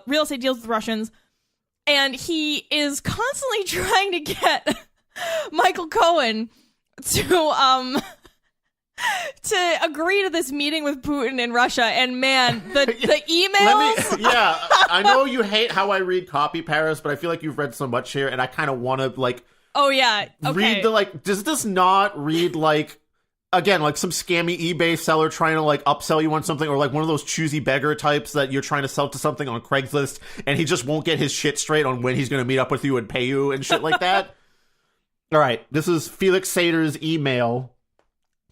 real estate deals with Russians, and he is constantly trying to get Michael Cohen to agree to this meeting with Putin in Russia. And man, the emails. I know you hate how I read copy, Paris, but I feel like you've read so much here, and I kind of want to like. Oh yeah. Okay. Read does this not read like, again, like some scammy eBay seller trying to like upsell you on something, or like one of those choosy beggar types that you're trying to sell to something on Craigslist and he just won't get his shit straight on when he's going to meet up with you and pay you and shit like that? All right. This is Felix Sater's email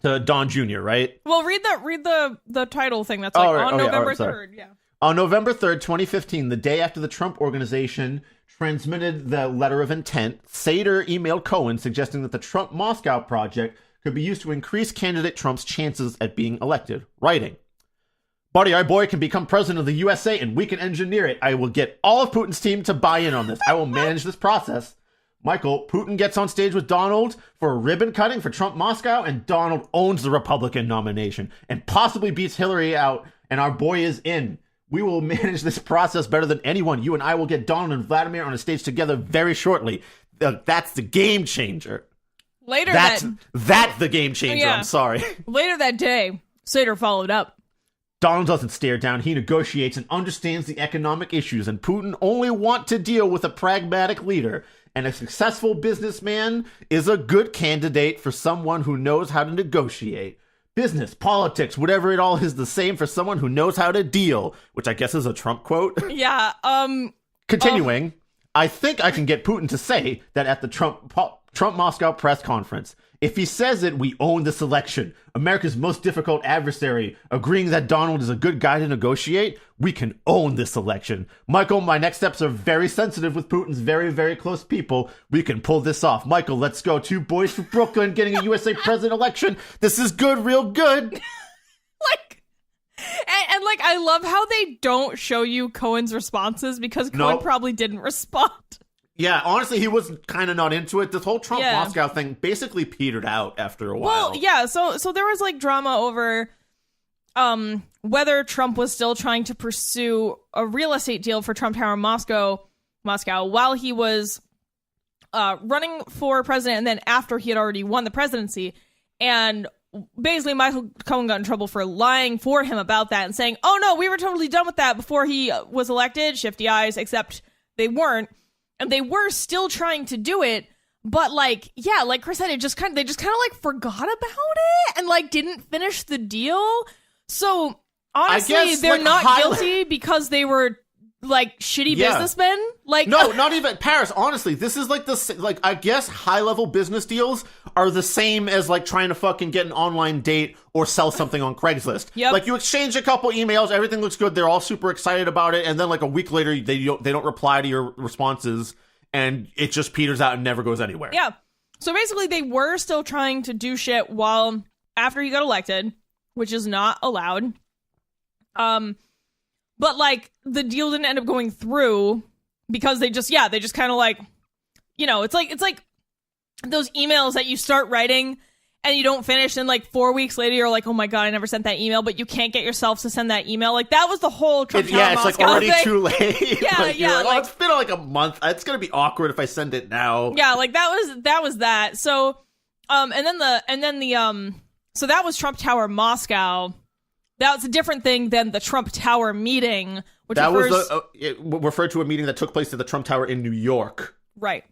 to Don Jr., right? Well, read the title thing that's like on November 3rd. Yeah. On November 3rd, 2015, the day after the Trump Organization transmitted the letter of intent, Sater emailed Cohen suggesting that the Trump Moscow project could be used to increase candidate Trump's chances at being elected, writing, Buddy, our boy can become president of the USA and we can engineer it. I will get all of Putin's team to buy in on this. I will manage this process. Michael, Putin gets on stage with Donald for a ribbon cutting for Trump Moscow, and Donald owns the Republican nomination and possibly beats Hillary out, and our boy is in. We will manage this process better than anyone. You and I will get Donald and Vladimir on a stage together very shortly. That's the game changer. That's the game changer. Yeah. I'm sorry. Later that day, Sater followed up. Donald doesn't stare down. He negotiates and understands the economic issues, and Putin only want to deal with a pragmatic leader. And a successful businessman is a good candidate for someone who knows how to negotiate. Business, politics, whatever it all is the same for someone who knows how to deal, which I guess is a Trump quote. Yeah, Continuing, I think I can get Putin to say that at the Trump Moscow press conference. If he says it, we own this election. America's most difficult adversary, agreeing that Donald is a good guy to negotiate, we can own this election. Michael, my next steps are very sensitive with Putin's very, very close people. We can pull this off. Michael, let's go. 2 boys from Brooklyn getting a USA president election. This is good, real good. And I love how they don't show you Cohen's responses because Cohen probably didn't respond. Yeah, honestly, he was kind of not into it. This whole Trump-Moscow thing basically petered out after a while. Well, yeah, so there was, drama over whether Trump was still trying to pursue a real estate deal for Trump Tower Moscow while he was running for president and then after he had already won the presidency. And basically, Michael Cohen got in trouble for lying for him about that and saying, oh, no, we were totally done with that before he was elected. Shifty eyes, except they weren't. And they were still trying to do it, but like Chris said, they just kind of forgot about it and didn't finish the deal. So honestly, they're not guilty because they were shitty businessmen. No, not even Paris. Honestly, this is I guess high level business deals are the same as trying to fucking get an online date or sell something on Craigslist. Yep. You exchange a couple emails, everything looks good, they're all super excited about it, and then a week later they don't reply to your responses, and it just peters out and never goes anywhere. Yeah. So basically, they were still trying to do shit after he got elected, which is not allowed. But the deal didn't end up going through because they just kind of it's like those emails that you start writing and you don't finish, and 4 weeks later you're like, oh my god, I never sent that email, but you can't get yourself to send that email. That was the whole Trump Tower Moscow it's already thing. too late. Yeah, it's been a month. It's gonna be awkward if I send it now. Yeah, that was that. So, so that was Trump Tower Moscow. That's a different thing than the Trump Tower meeting, which it referred to a meeting that took place at the Trump Tower in New York. Right.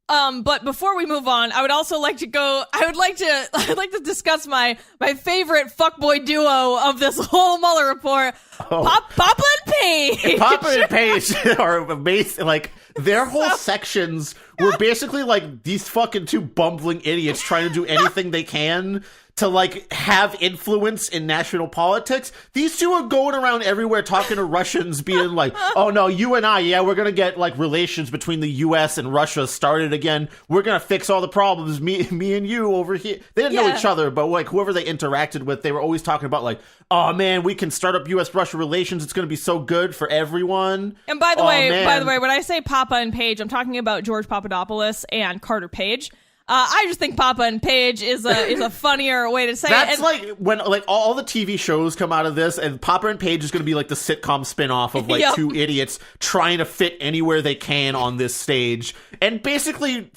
But before we move on, I would also like to I'd like to discuss my favorite fuckboy duo of this whole Mueller report. Papa and Paige. Papa and Paige are amazing. Their whole sections were basically these fucking 2 bumbling idiots trying to do anything they can to have influence in national politics. These 2 are going around everywhere talking to Russians, being oh no, you and I, we're gonna get relations between the US and Russia started again. We're gonna fix all the problems, me and you over here. They didn't know each other, but whoever they interacted with, they were always talking about oh man, we can start up US-Russia relations. It's gonna be so good for everyone. And by the way, when I say Papa and Paige, I'm talking about George Papadopoulos and Carter Page. I just think Papa and Paige is a funnier way to say it. That's when all the TV shows come out of this, and Papa and Paige is going to be the sitcom spinoff of 2 idiots trying to fit anywhere they can on this stage, and basically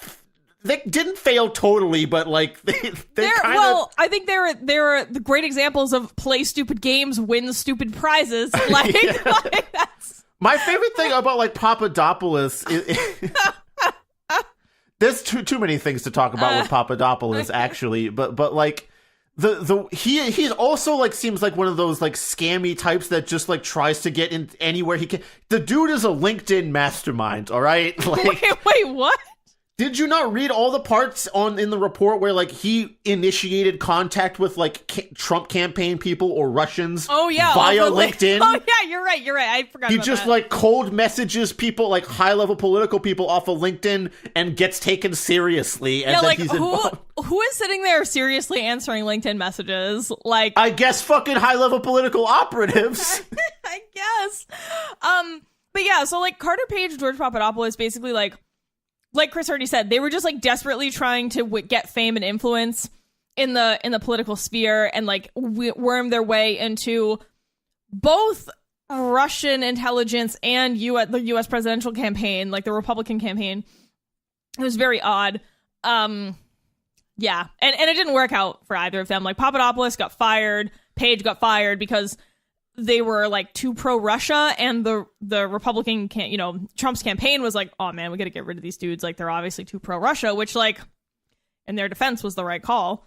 they didn't fail totally, but they kind of. I think they're the great examples of play stupid games, win stupid prizes. That's my favorite thing about Papadopoulos is. There's too many things to talk about with Papadopoulos, actually, but he also seems like one of those scammy types that just tries to get in anywhere he can. The dude is a LinkedIn mastermind, all right? Wait, what? Did you not read all the parts in the report where, like, he initiated contact with, like, Trump campaign people or Russians via LinkedIn? Oh, yeah, you're right. I forgot He about just, that. like, cold messages people, like, high-level political people off of LinkedIn and gets taken seriously. And yeah, then like, he's involved. who is sitting there seriously answering LinkedIn messages? Like, I guess fucking high-level political operatives. I guess. But yeah, so, like, Carter Page, George Papadopoulos, basically, like Chris already said, they were just, like, desperately trying to get fame and influence in the political sphere and, like, worm their way into both Russian intelligence and the U.S. presidential campaign, like the Republican campaign. It was very odd. Yeah, and it didn't work out for either of them. Like, Papadopoulos got fired, Page got fired because they were, like, too pro-Russia, and the Republican, Trump's campaign was like, oh, man, we gotta get rid of these dudes. Like, they're obviously too pro-Russia, which, like, in their defense was the right call,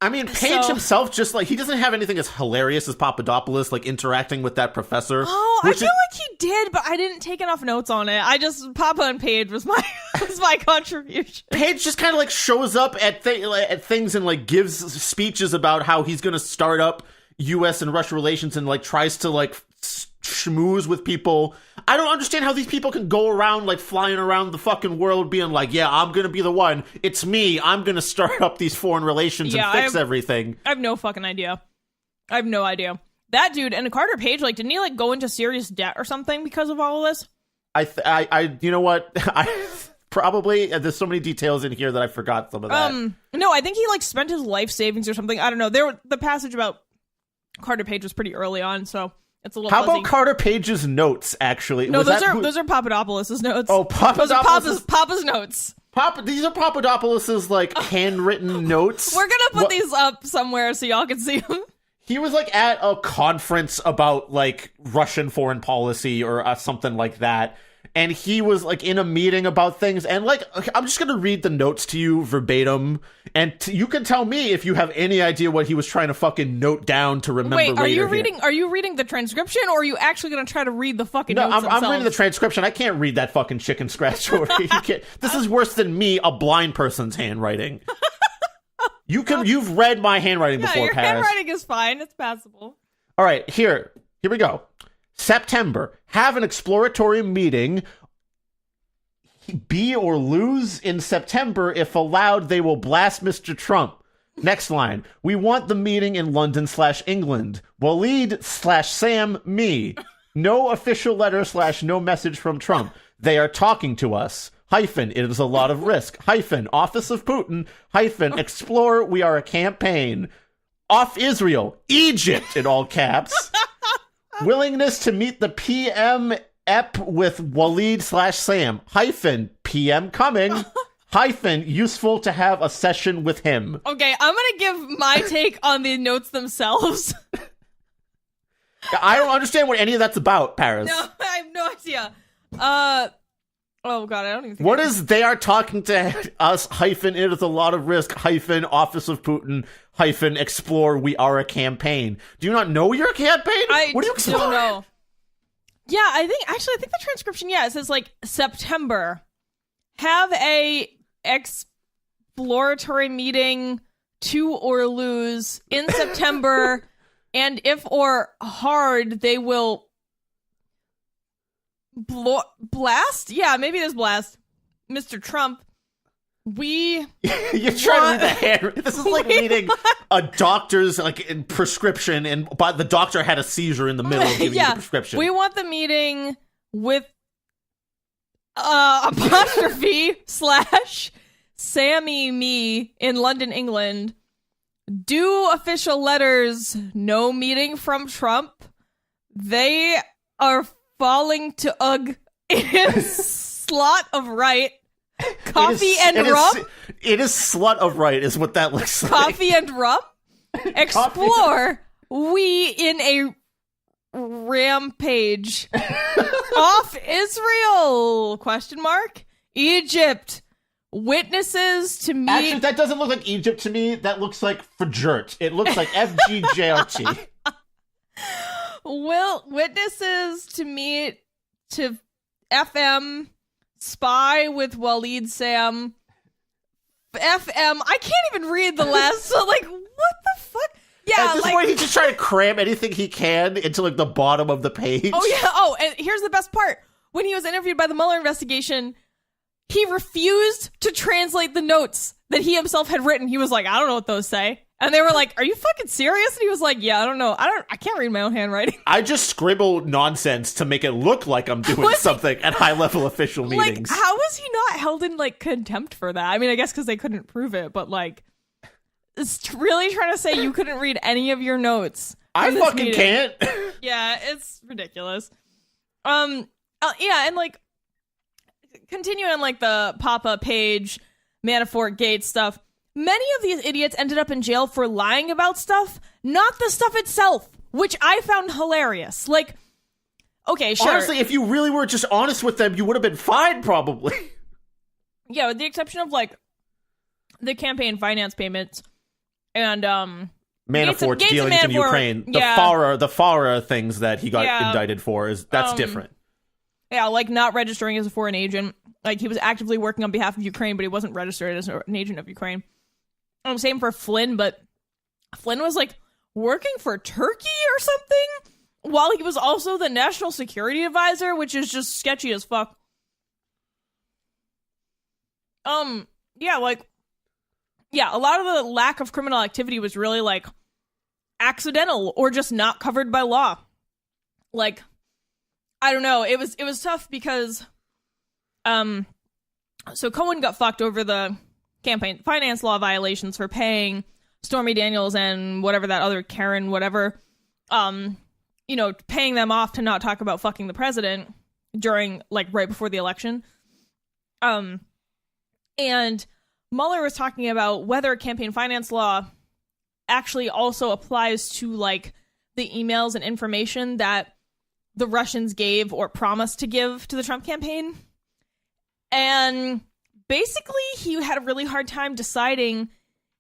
I mean, Page himself, just, like, he doesn't have anything as hilarious as Papadopoulos, like, interacting with that professor. Oh, I feel like he did, but I didn't take enough notes on it. Papa and Page was my contribution. Page just kind of, like, shows up at things and, like, gives speeches about how he's gonna start up U.S. and Russia relations and, like, tries to, like, schmooze with people. I don't understand how these people can go around, like, flying around the fucking world being like, yeah, I'm gonna be the one. It's me. I'm gonna start up these foreign relations and fix everything. I have no fucking idea. I have no idea. That dude, and Carter Page, like, didn't he, like, go into serious debt or something because of all of this? I you know what? Probably, there's so many details in here that I forgot some of that. No, I think he, like, spent his life savings or something. I don't know. The passage about Carter Page was pretty early on, so it's a little fuzzy. How about Carter Page's notes, actually? No, those are Papadopoulos' notes. Oh, Those are Papa's notes. These are Papadopoulos' like handwritten notes. We're gonna put these up somewhere so y'all can see them. He was like at a conference about like Russian foreign policy or something like that. And he was like in a meeting about things, and like I'm just gonna read the notes to you verbatim, and you can tell me if you have any idea what he was trying to fucking note down to remember. Wait, are you reading the transcription, or are you actually gonna try to read the fucking notes themselves? I'm reading the transcription. I can't read that fucking chicken scratch story. This is worse than me, a blind person's handwriting. You've read my handwriting before, your Paris. handwriting is fine. It's passable. All right, here we go. September, have an exploratory meeting. Be or lose in September. If allowed, they will blast Mr. Trump. Next line. We want the meeting in London/England. Waleed/Sam, me. No official letter / no message from Trump. They are talking to us. Hyphen, it is a lot of risk. Hyphen, Office of Putin. Hyphen, explore, we are a campaign. Off Israel. Egypt, in all caps. Willingness to meet the PM ep with Waleed/Sam. Hyphen, PM coming. Hyphen, useful to have a session with him. Okay, I'm gonna give my take on the notes themselves. I don't understand what any of that's about, Paris. No, I have no idea. Oh god, I don't even think what is they are talking to us, hyphen, it is a lot of risk, hyphen, Office of Putin, hyphen, explore, we are a campaign. Do you not know you're a campaign? What do you explore? Don't know. Yeah, I think the transcription, it says, like, September. Have a exploratory meeting to or lose in September, and if or hard, they will blast? Yeah, maybe there's blast. Mr. Trump, you're trying to read the hand. This is like reading a doctor's like prescription, but the doctor had a seizure in the middle of giving you the prescription. We want the meeting with apostrophe / Sammy me in London, England. Do official letters. No meeting from Trump. They are falling to ugh in slot of right. Coffee and rum? It is slut of right is what that looks like. Coffee and rum? Explore. We in a rampage. Off Israel? ? Egypt. Witnesses to meet. Actually, that doesn't look like Egypt to me. That looks like Fajert. It looks like FGJRT. Witnesses to meet to FM spy with Waleed Sam, FM. I can't even read the last. So like, what the fuck? Yeah, at this point, he's just trying to cram anything he can into like the bottom of the page. Oh yeah. Oh, and here's the best part: when he was interviewed by the Mueller investigation, he refused to translate the notes that he himself had written. He was like, I don't know what those say. And they were like, are you fucking serious? And he was like, yeah, I don't know. I can't read my own handwriting. I just scribble nonsense to make it look like I'm doing something at high-level official meetings. Like, how was he not held in, like, contempt for that? I mean, I guess because they couldn't prove it, but, like, it's really trying to say you couldn't read any of your notes. I fucking can't. Yeah, it's ridiculous. Yeah, and, like, continuing, like, the Papa Page, Manafort Gates stuff, many of these idiots ended up in jail for lying about stuff, not the stuff itself, which I found hilarious. Like, okay, sure. Honestly, if you really were just honest with them, you would have been fine, probably. Yeah, with the exception of, like, the campaign finance payments and, Manafort's Gates dealings in Ukraine. Yeah. The FARA things that he got indicted for, that's different. Yeah, like not registering as a foreign agent. Like, he was actively working on behalf of Ukraine, but he wasn't registered as an agent of Ukraine. Same for Flynn, but Flynn was, like, working for Turkey or something while he was also the national security advisor, which is just sketchy as fuck. Yeah, like, yeah, a lot of the lack of criminal activity was really, like, accidental or just not covered by law. Like, I don't know. It was tough because, so Cohen got fucked over the campaign finance law violations for paying Stormy Daniels and whatever that other Karen, whatever, paying them off to not talk about fucking the president during, like, right before the election. And Mueller was talking about whether campaign finance law actually also applies to, like, the emails and information that the Russians gave or promised to give to the Trump campaign. And basically, he had a really hard time deciding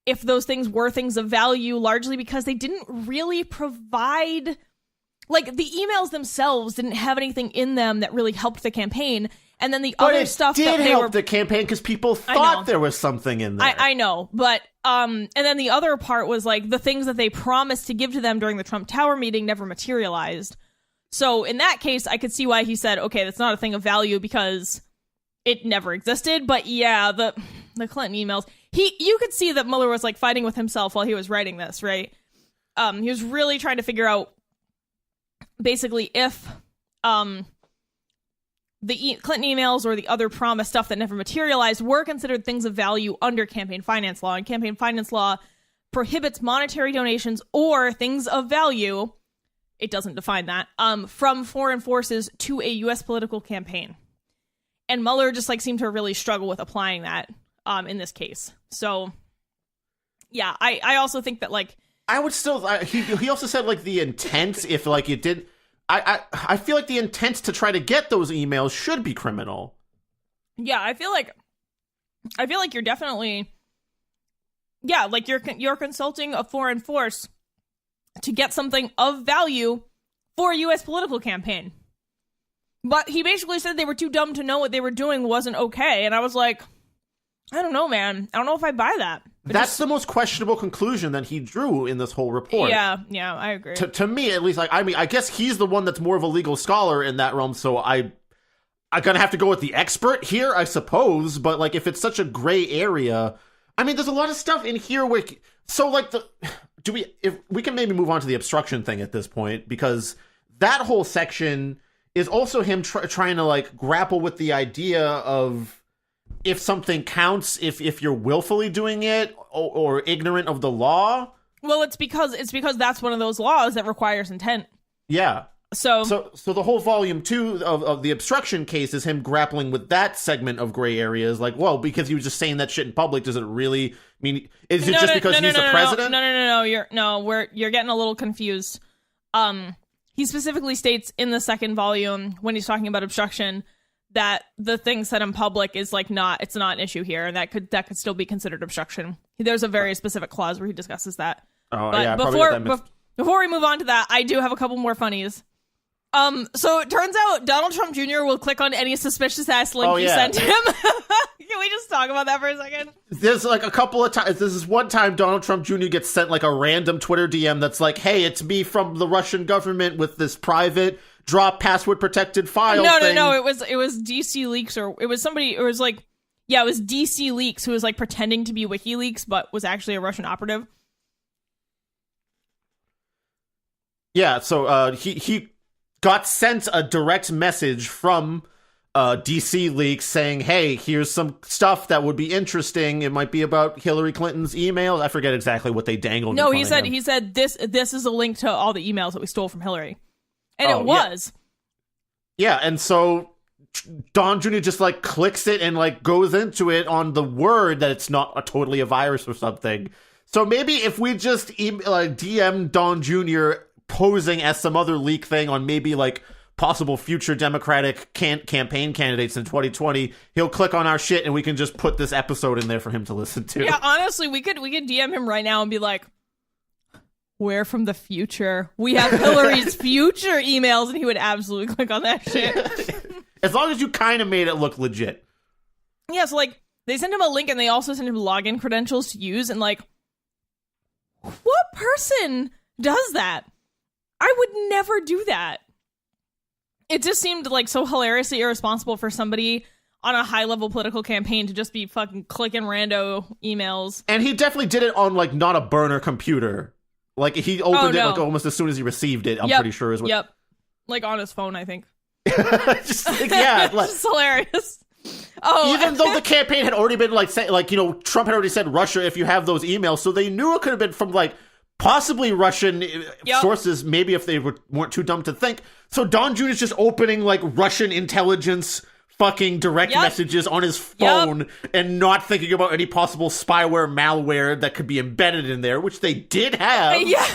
if those things were things of value, largely because they didn't really provide, like, the emails themselves didn't have anything in them that really helped the campaign. And then the other stuff that did help the campaign because people thought there was something in there. I know, but and then the other part was, like, the things that they promised to give to them during the Trump Tower meeting never materialized. So in that case, I could see why he said, okay, that's not a thing of value because it never existed. But yeah, the Clinton emails, you could see that Mueller was, like, fighting with himself while he was writing this, right? He was really trying to figure out basically if the Clinton emails or the other promise stuff that never materialized were considered things of value under campaign finance law. And campaign finance law prohibits monetary donations or things of value, it doesn't define that, from foreign forces to a U.S. political campaign. And Mueller just, like, seemed to really struggle with applying that in this case. So, yeah, I also think that, like, I would still, he also said, like, the intent, if, like, it did, I feel like the intent to try to get those emails should be criminal. Yeah, I feel like you're definitely, yeah, like, you're consulting a foreign force to get something of value for a U.S. political campaign. But he basically said they were too dumb to know what they were doing wasn't okay. And I was like, I don't know, man. I don't know if I buy that. That's the most questionable conclusion that he drew in this whole report. Yeah, I agree. To me, at least, like, I mean, I guess he's the one that's more of a legal scholar in that realm, so I'm gonna have to go with the expert here, I suppose. But, like, if it's such a gray area, I mean, there's a lot of stuff in here where, so, like, if we can maybe move on to the obstruction thing at this point, because that whole section is also him trying to, like, grapple with the idea of if something counts, if you're willfully doing it or ignorant of the law. Well, it's because that's one of those laws that requires intent. Yeah. So the whole volume 2 of the obstruction case is him grappling with that segment of gray areas. Like, well, because he was just saying that shit in public, does it really mean? Is it just because he's the president? No. You're getting a little confused. He specifically states in the second volume when he's talking about obstruction that the thing said in public is, like, it's not an issue here, and that could still be considered obstruction. There's a very specific clause where he discusses that. Oh, but yeah. before we move on to that, I do have a couple more funnies. So it turns out Donald Trump Jr. will click on any suspicious ass link you sent him. Can we just talk about that for a second? There's like a couple of times. This is one time Donald Trump Jr. gets sent like a random Twitter DM that's like, "Hey, it's me from the Russian government with this private drop password protected file." No. It was DC Leaks, or it was somebody. It was like, yeah, it was DC Leaks who was like pretending to be WikiLeaks, but was actually a Russian operative. Yeah. So he got sent a direct message from DC Leaks saying, "Hey, here's some stuff that would be interesting. It might be about Hillary Clinton's emails." I forget exactly what they dangled. No, he said this is a link to all the emails that we stole from Hillary, and it was. Yeah, and so Don Jr. just like clicks it and like goes into it on the word that it's not totally a virus or something. So maybe if we just DM Don Jr. posing as some other leak thing on maybe like possible future Democratic campaign candidates in 2020, he'll click on our shit and we can just put this episode in there for him to listen to. Yeah, honestly, we could DM him right now and be like, "We're from the future. We have Hillary's future emails," and he would absolutely click on that shit. As long as you kind of made it look legit. Yeah, so like they sent him a link and they also sent him login credentials to use, and like, what person does that? I would never do that. It just seemed like so hilariously irresponsible for somebody on a high-level political campaign to just be fucking clicking rando emails. And he definitely did it on like not a burner computer. Like he opened it like almost as soon as he received it. I'm pretty sure is what. Yep. Like on his phone, I think. Just, yeah, like, it's hilarious. Even though the campaign had already been like saying, like, you know, Trump had already said Russia if you have those emails, so they knew it could have been from like possibly Russian sources, maybe if they weren't too dumb to think. So Don Jr. is just opening like Russian intelligence fucking direct messages on his phone and not thinking about any possible spyware, malware that could be embedded in there, which they did have. Yeah.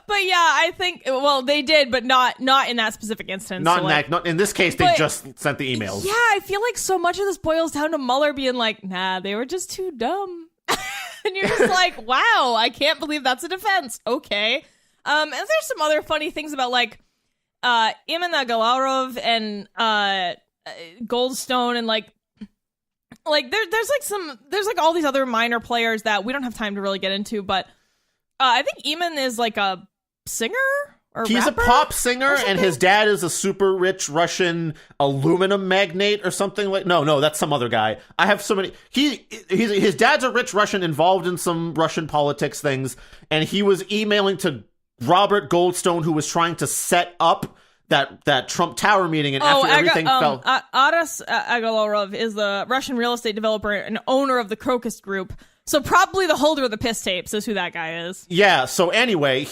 But yeah, I think, well, they did, but not in that specific instance. Not in this case, they just sent the emails. Yeah, I feel like so much of this boils down to Mueller being like, "Nah, they were just too dumb." And you're just like, wow, I can't believe that's a defense. Okay. And there's some other funny things about like Iman Agalarov and Goldstone and like there's all these other minor players that we don't have time to really get into, but I think Iman is like a singer or he's rapper a pop singer, and his dad is a super rich Russian aluminum magnate or something like. No, that's some other guy. I have so many. His dad's a rich Russian involved in some Russian politics things, and he was emailing to Robert Goldstone, who was trying to set up that Trump Tower meeting, and after everything fell. Aras Agalarov is the Russian real estate developer and owner of the Crocus Group. So probably the holder of the piss tapes is who that guy is. Yeah, so anyway,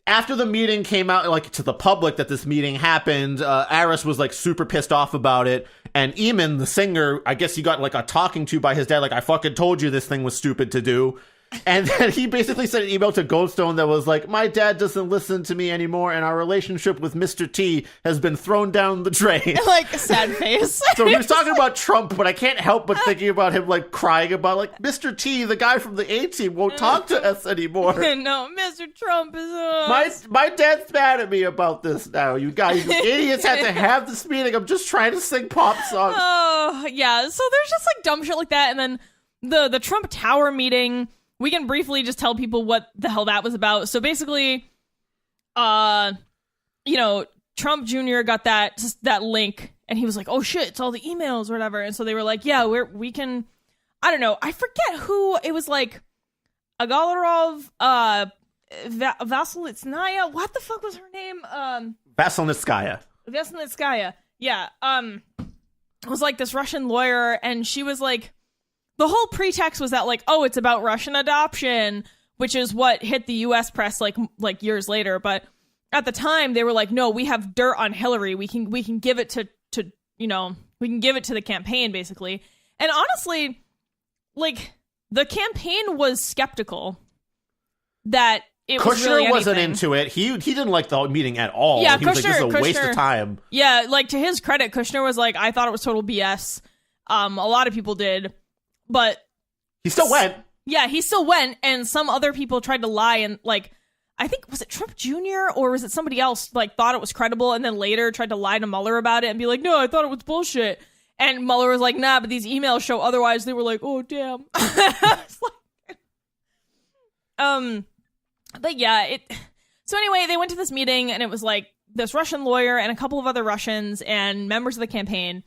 after the meeting came out, like, to the public that this meeting happened, Aras was, like, super pissed off about it, and Eamon, the singer, I guess he got, like, a talking to by his dad, like, "I fucking told you this thing was stupid to do." And then he basically sent an email to Goldstone that was like, "My dad doesn't listen to me anymore, and our relationship with Mr. T has been thrown down the drain." Like, a sad face. So he was talking about Trump, but I can't help but thinking about him, like, crying about, like, "Mr. T, the guy from the A-Team, won't talk to us anymore." No, Mr. Trump is My dad's mad at me about this now. You guys, you idiots, had to have this meeting. I'm just trying to sing pop songs. Oh, yeah. So there's just, like, dumb shit like that, and then the Trump Tower meeting. We can briefly just tell people what the hell that was about. So basically, Trump Jr. got that link, and he was like, "Oh shit, it's all the emails or whatever." And so they were like, "Yeah, we can." I don't know. I forget who it was. Like Agalarov, Vasilitsnaya. What the fuck was her name? Vasilnitskaya. Vasilnitskaya. Yeah. It was like this Russian lawyer, and she was like. The whole pretext was that, like, oh, it's about Russian adoption, which is what hit the U.S. press like years later. But at the time, they were like, no, we have dirt on Hillary. We can give it to we can give it to the campaign, basically. And honestly, like, the campaign was skeptical that it was Kushner really wasn't anything. into it. He didn't like the meeting at all. Yeah, he was like, this is a waste of time. Yeah, like, to his credit, Kushner was like, I thought it was total BS. A lot of people did. But he still went. Yeah, he still went, and some other people tried to lie, and like I think, was it Trump Jr. or was it somebody else, like, thought it was credible and then later tried to lie to Mueller about it and be like, no, I thought it was bullshit. And Mueller was like, nah, but these emails show otherwise. They were like, oh, damn. But yeah, so anyway, they went to this meeting and it was like this Russian lawyer and a couple of other Russians and members of the campaign,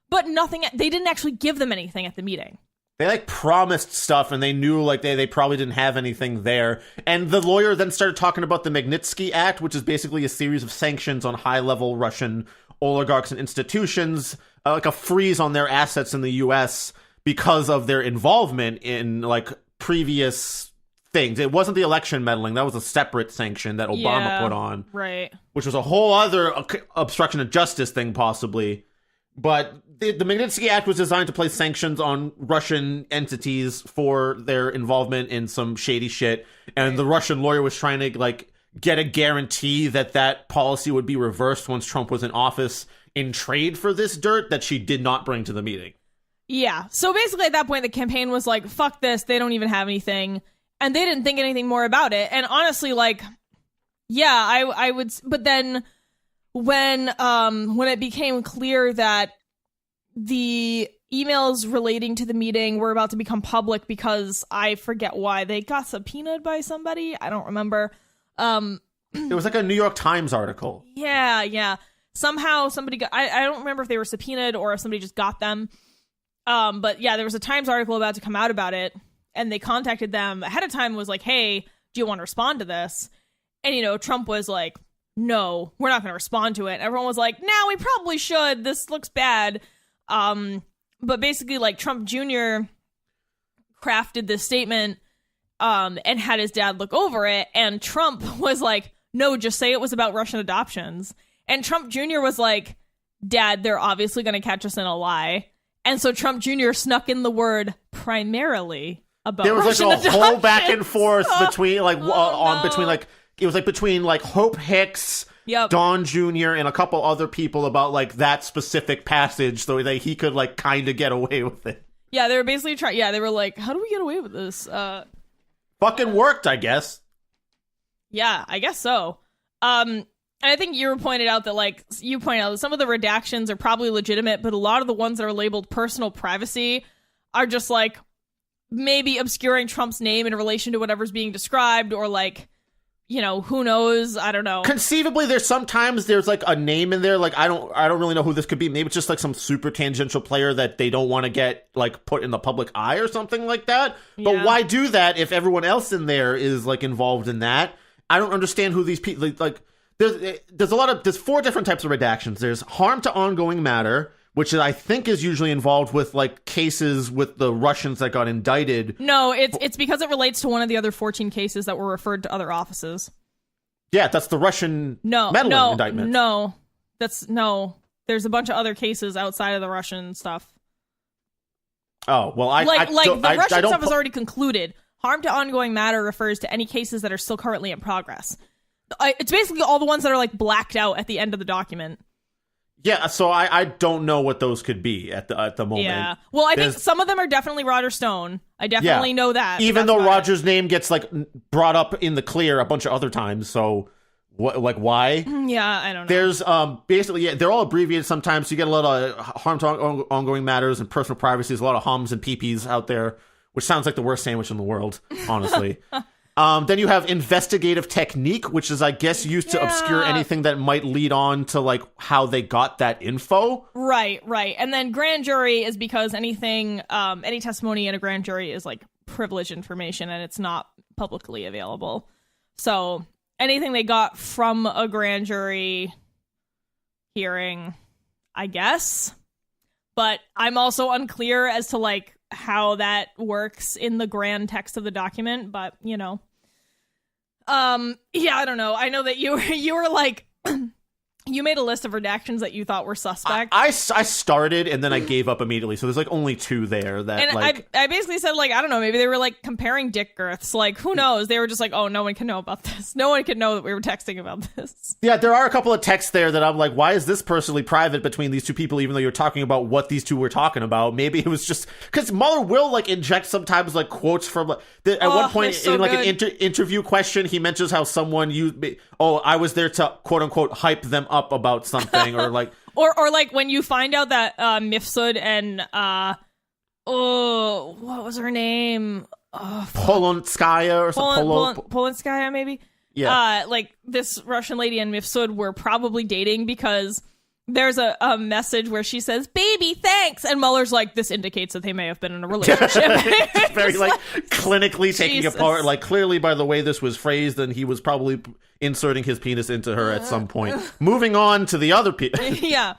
but they didn't actually give them anything at the meeting. They like promised stuff and they knew like they probably didn't have anything there. And the lawyer then started talking about the Magnitsky Act, which is basically a series of sanctions on high-level Russian oligarchs and institutions, like a freeze on their assets in the U.S. because of their involvement in like previous things. It wasn't the election meddling. That was a separate sanction that Obama put on. Right. Which was a whole other obstruction of justice thing, possibly. But the Magnitsky Act was designed to place sanctions on Russian entities for their involvement in some shady shit. And the Russian lawyer was trying to like get a guarantee that policy would be reversed once Trump was in office in trade for this dirt that she did not bring to the meeting. Yeah. So basically at that point, the campaign was like, fuck this. They don't even have anything. And they didn't think anything more about it. And honestly, like, yeah, I would. But then when it became clear that the emails relating to the meeting were about to become public because I forget why they got subpoenaed by somebody. I don't remember. It was like a New York Times article. Yeah. Somehow somebody got, I don't remember if they were subpoenaed or if somebody just got them. But yeah, there was a Times article about to come out about it. And they contacted them ahead of time and was like, hey, do you want to respond to this? And, you know, Trump was like, no, we're not going to respond to it. And everyone was like, no, we probably should. This looks bad. But basically, like, Trump Jr. crafted this statement and had his dad look over it. And Trump was like, no, just say it was about Russian adoptions. And Trump Jr. was like, Dad, they're obviously going to catch us in a lie. And so Trump Jr. snuck in the word primarily about there was Russian like a adoptions. whole back and forth between like it was like between like Hope Hicks, Don Jr. and a couple other people about like that specific passage so that he could like kind of get away with it. Yeah, they were basically trying. Yeah, they were like, how do we get away with this? Fucking worked, I guess. Yeah, I guess so. And I think you pointed out that some of the redactions are probably legitimate, but a lot of the ones that are labeled personal privacy are just like maybe obscuring Trump's name in relation to whatever's being described, or like, you know, who knows? I don't know. Conceivably, there's like a name in there. Like I don't really know who this could be. Maybe it's just like some super tangential player that they don't want to get like put in the public eye or something like that. But why do that if everyone else in there is like involved in that? I don't understand who these people like. There's 4 different types of redactions. There's harm to ongoing matter, which I think is usually involved with like cases with the Russians that got indicted. No, it's because it relates to one of the other 14 cases that were referred to other offices. Yeah, that's the Russian meddling indictment. No. There's a bunch of other cases outside of the Russian stuff. Oh, well, the Russian stuff is already concluded. Harm to ongoing matter refers to any cases that are still currently in progress. It's basically all the ones that are like blacked out at the end of the document. Yeah, so I don't know what those could be at the moment. Yeah, well, I think some of them are definitely Roger Stone. I definitely know that. Even though Roger's name gets like brought up in the clear a bunch of other times, so like why? Yeah, I don't know. There's basically they're all abbreviated sometimes. So you get a lot of harm to ongoing matters and personal privacy. There's a lot of hums and peepees out there, which sounds like the worst sandwich in the world, honestly. Then you have investigative technique, which is, I guess, used to obscure anything that might lead on to, like, how they got that info. Right. And then grand jury is because anything, any testimony in a grand jury is, like, privileged information and it's not publicly available. So anything they got from a grand jury hearing, I guess. But I'm also unclear as to, like, how that works in the grand text of the document, but you know, I don't know. I know that you were like you made a list of redactions that you thought were suspect. I started and then I gave up immediately. So there's like only 2 there that and like I basically said, like, I don't know, maybe they were like comparing dick girths. Like, who knows? They were just like, oh, no one can know about this. No one can know that we were texting about this. Yeah, there are a couple of texts there that I'm like, why is this personally private between these 2 people, even though you're talking about what these 2 were talking about? Maybe it was just because Mueller will like inject sometimes like quotes from at one point so in like good. an interview question, he mentions how someone I was there to quote unquote hype them up about something or like or like when you find out that Mifsud and what was her name? Polonskaya or something. Polonskaya, maybe. Yeah. Like this Russian lady and Mifsud were probably dating because there's a message where she says, "Baby, thanks," and Mueller's like, "This indicates that they may have been in a relationship." It's very like clinically taking Jesus. apart. Like clearly by the way this was phrased, and he was probably inserting his penis into her at some point. Moving on to the other people. Yeah.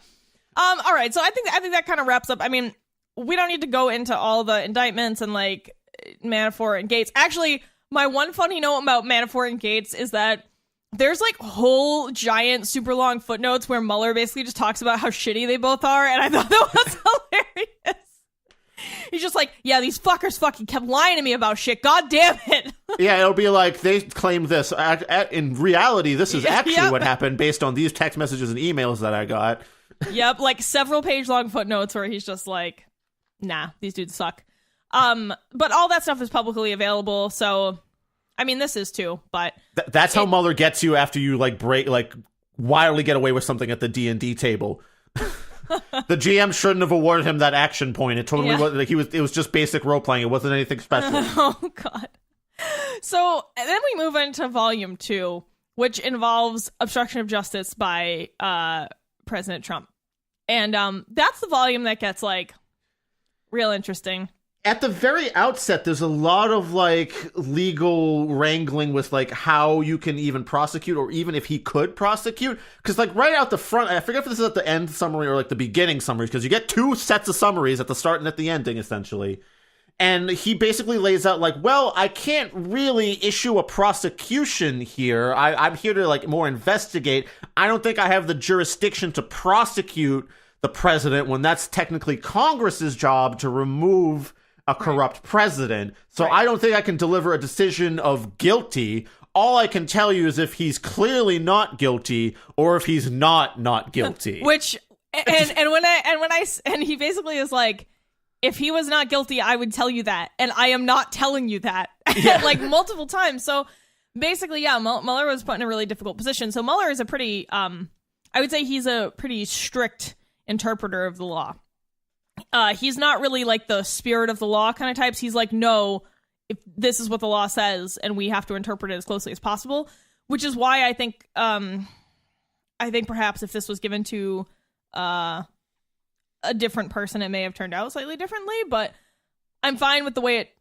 All right. So I think that kind of wraps up. I mean, we don't need to go into all the indictments and like Manafort and Gates. Actually, my one funny note about Manafort and Gates is that there's like whole giant super long footnotes where Mueller basically just talks about how shitty they both are, and I thought that was hilarious. He's just like, yeah, these fuckers fucking kept lying to me about shit. God damn it. Yeah, it'll be like they claimed this. In reality, this is actually what happened based on these text messages and emails that I got. Yep, like several page long footnotes where he's just like, nah, these dudes suck. But all that stuff is publicly available, so I mean, this is too, but that's how Mueller gets you after you like wildly get away with something at the D&D table. The GM shouldn't have awarded him that action point. It totally was. Like, it was just basic role playing. It wasn't anything special. Oh God. So and then we move into volume 2, which involves obstruction of justice by President Trump, and that's the volume that gets like real interesting. At the very outset, there's a lot of like legal wrangling with like how you can even prosecute, or even if he could prosecute. Because like right out the front, I forget if this is at the end summary or like the beginning summaries, because you get 2 sets of summaries at the start and at the ending essentially. And he basically lays out like, well, I can't really issue a prosecution here. I'm here to like more investigate. I don't think I have the jurisdiction to prosecute the president when that's technically Congress's job to remove a corrupt president. So I don't think I can deliver a decision of guilty. All I can tell you is if he's clearly not guilty or if he's not guilty. Which and he basically is like, if he was not guilty, I would tell you that, and I am not telling you that. Like multiple times. So basically, yeah, Mueller was put in a really difficult position. So Mueller is a pretty I would say he's a pretty strict interpreter of the law. He's not really like the spirit of the law kind of types. He's like, no, if this is what the law says and we have to interpret it as closely as possible, which is why I think perhaps if this was given to a different person, it may have turned out slightly differently, but I'm fine with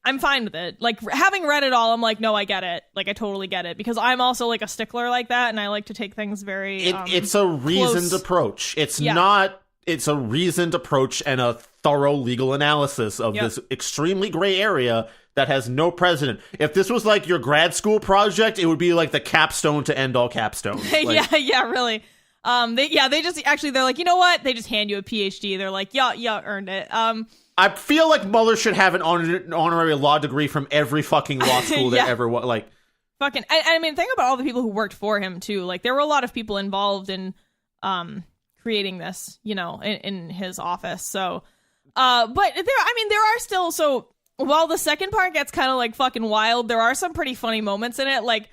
I'm fine with it. Like, having read it all, I'm like, no, I get it. Like, I totally get it, because I'm also like a stickler like that, and I like to take things very it's a reasoned approach. It's a reasoned approach and a thorough legal analysis of this extremely gray area that has no precedent. If this was like your grad school project, it would be like the capstone to end all capstones. Like, yeah, really. They just actually, they're like, you know what? They just hand you a PhD. They're like, yeah, earned it. I feel like Mueller should have an honorary law degree from every fucking law school that ever was. Like, fucking, I mean, think about all the people who worked for him too. Like, there were a lot of people involved in, creating this, you know, in his office. So, but there are still, so while the second part gets kind of like fucking wild, there are some pretty funny moments in it. Like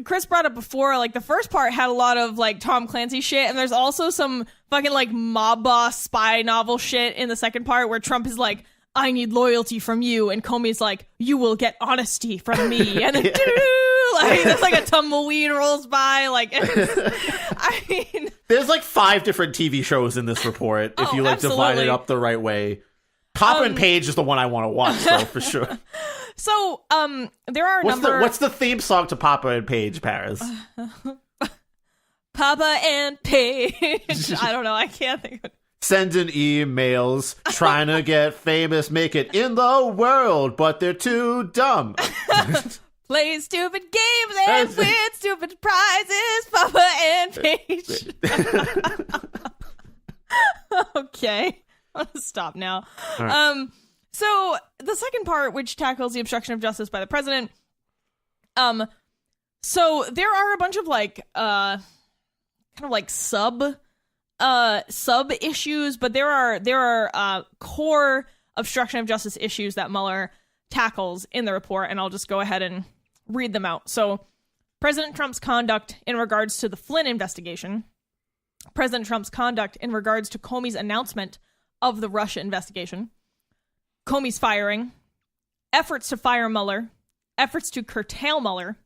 Chris brought up before, like the first part had a lot of like Tom Clancy shit, and there's also some fucking like mob boss spy novel shit in the second part where Trump is like, I need loyalty from you, and Comey's like, you will get honesty from me, and then like there's like a tumbleweed rolls by, like I mean, there's like 5 different TV shows in this report if you like divide it up the right way. Papa and Paige is the one I want to watch, though, for sure. So, there are what's the theme song to Papa and Paige, Paris? Papa and Paige. I don't know. I can't think of it. Sending emails, trying to get famous, make it in the world, but they're too dumb. Play stupid games and win stupid prizes, Papa and Paige. Okay. I'm gonna stop now. Right. So the second part, which tackles the obstruction of justice by the president, so there are a bunch of like kind of like sub issues, but there are core obstruction of justice issues that Mueller tackles in the report, and I'll just go ahead and read them out. So President Trump's conduct in regards to the Flynn investigation, President Trump's conduct in regards to Comey's announcement of the Russia investigation, Comey's firing, efforts to fire Mueller, efforts to curtail Mueller,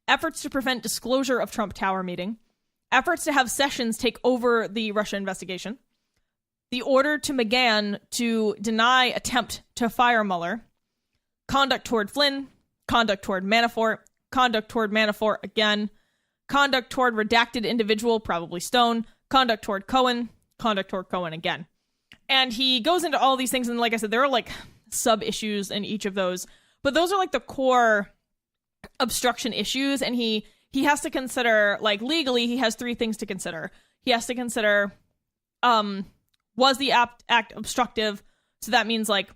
efforts to prevent disclosure of Trump Tower meeting, efforts to have Sessions take over the Russia investigation, the order to McGahn to deny attempt to fire Mueller, conduct toward Flynn, conduct toward Manafort again, conduct toward redacted individual, probably Stone, conduct toward Cohen again. And he goes into all these things, and like I said, there are like sub-issues in each of those, but those are like the core obstruction issues, and he has to consider, like legally, he has three things to consider. He has to consider, was the act obstructive? So that means like,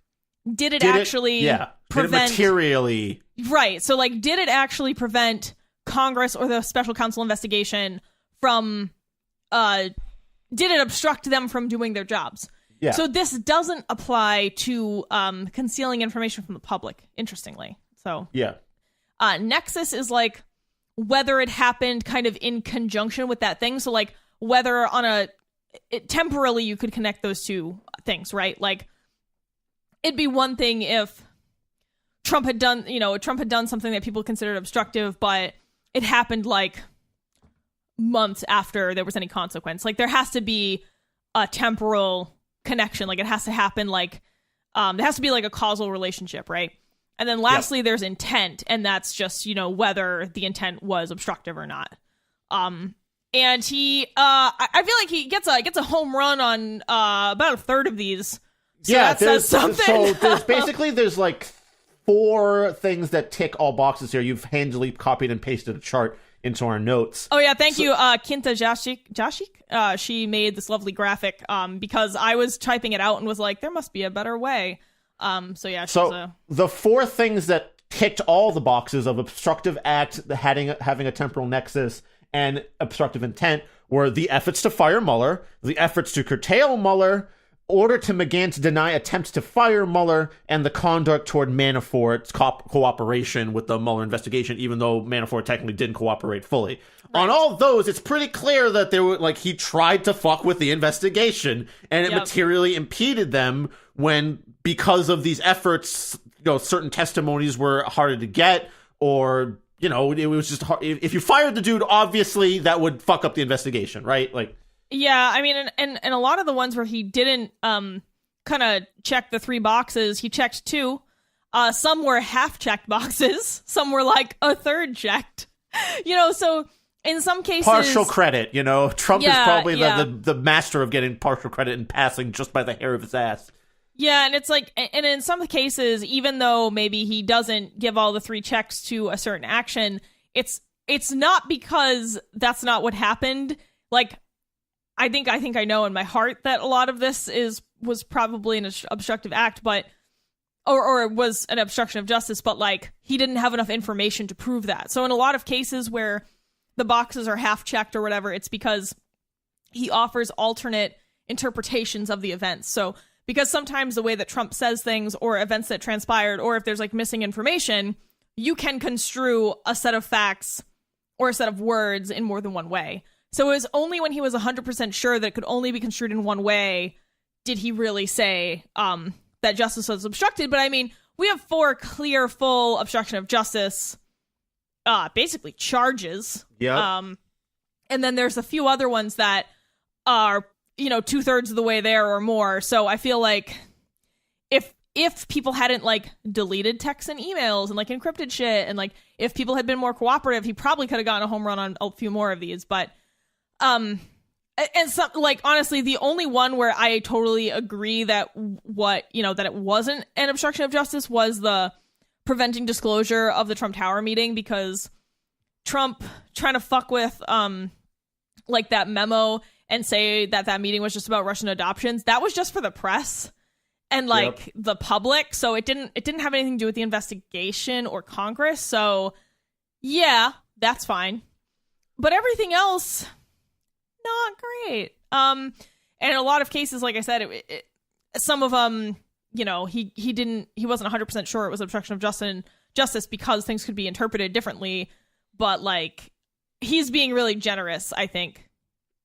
did it actually prevent... Did it materially... Right, so like, did it actually prevent Congress or the special counsel investigation from... did it obstruct them from doing their jobs? Yeah. So this doesn't apply to concealing information from the public, interestingly. So yeah. Nexus is like whether it happened kind of in conjunction with that thing. So like whether temporarily you could connect those two things, right? Like it'd be one thing if Trump had done something that people considered obstructive, but it happened like months after there was any consequence. Like there has to be a temporal connection. Like it has to happen like there has to be like a causal relationship, right? And then lastly, there's intent, and that's just, whether the intent was obstructive or not. And he I feel like he gets a home run on about a third of these. So that says something. So there's like 4 things that tick all boxes here. You've handily copied and pasted a chart into our notes. Oh yeah, thank you, Kinta Jashik. She made this lovely graphic because I was typing it out and was like, there must be a better way. So the 4 things that ticked all the boxes of obstructive act, having a temporal nexus, and obstructive intent were the efforts to fire Mueller, the efforts to curtail Mueller, order to McGahn to deny attempts to fire Mueller, and the conduct toward Manafort's cooperation with the Mueller investigation, even though Manafort technically didn't cooperate fully. Right. On all those, it's pretty clear that he tried to fuck with the investigation, and it materially impeded them because of these efforts, certain testimonies were harder to get, or, it was just hard. If you fired the dude, obviously that would fuck up the investigation, right? Like, yeah, I mean, and a lot of the ones where he didn't kind of check the 3 boxes, he checked 2. Some were half-checked boxes. Some were like a third checked. So in some cases... Partial credit, Trump is probably the master of getting partial credit and passing just by the hair of his ass. Yeah, and it's like, and in some cases, even though maybe he doesn't give all the 3 checks to a certain action, it's not because that's not what happened. Like, I think I know in my heart that a lot of this was probably an obstructive act, but or was an obstruction of justice, but like he didn't have enough information to prove that. So in a lot of cases where the boxes are half checked or whatever, it's because he offers alternate interpretations of the events. So because sometimes the way that Trump says things or events that transpired, or if there's like missing information, you can construe a set of facts or a set of words in more than one way. So it was only when he was 100% sure that it could only be construed in one way did he really say that justice was obstructed. But I mean, we have 4 clear, full obstruction of justice, basically charges. Yeah. And then there's a few other ones that are, 2/3 of the way there or more. So I feel like if people hadn't like deleted texts and emails and like encrypted shit, and like if people had been more cooperative, he probably could have gotten a home run on a few more of these. But and some, like, honestly, the only one where I totally agree that that it wasn't an obstruction of justice was the preventing disclosure of the Trump Tower meeting because Trump trying to fuck with like that memo and say that meeting was just about Russian adoptions. That was just for the press and like the public, so it didn't have anything to do with the investigation or Congress. So yeah, that's fine. But everything else, not great. And in a lot of cases, like I said, some of them, you know, he wasn't 100% sure it was obstruction of justice because things could be interpreted differently. But like, he's being really generous, I think.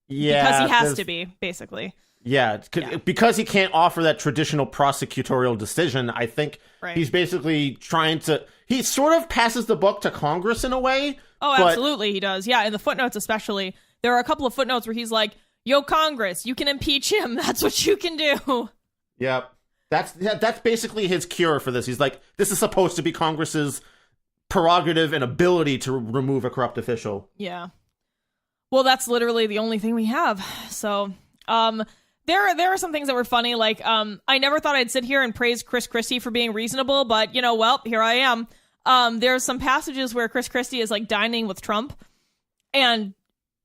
Yeah, because he has to be, basically. Yeah, because he can't offer that traditional prosecutorial decision. I think he's basically trying to. He sort of passes the buck to Congress in a way. Oh, absolutely, he does. Yeah, in the footnotes especially. There are a couple of footnotes where he's like, yo, Congress, you can impeach him. That's what you can do. Yep. That's basically his cure for this. He's like, this is supposed to be Congress's prerogative and ability to remove a corrupt official. Yeah. Well, that's literally the only thing we have. So, there are some things that were funny. Like, I never thought I'd sit here and praise Chris Christie for being reasonable, but you know, well, here I am. There's some passages where Chris Christie is like dining with Trump and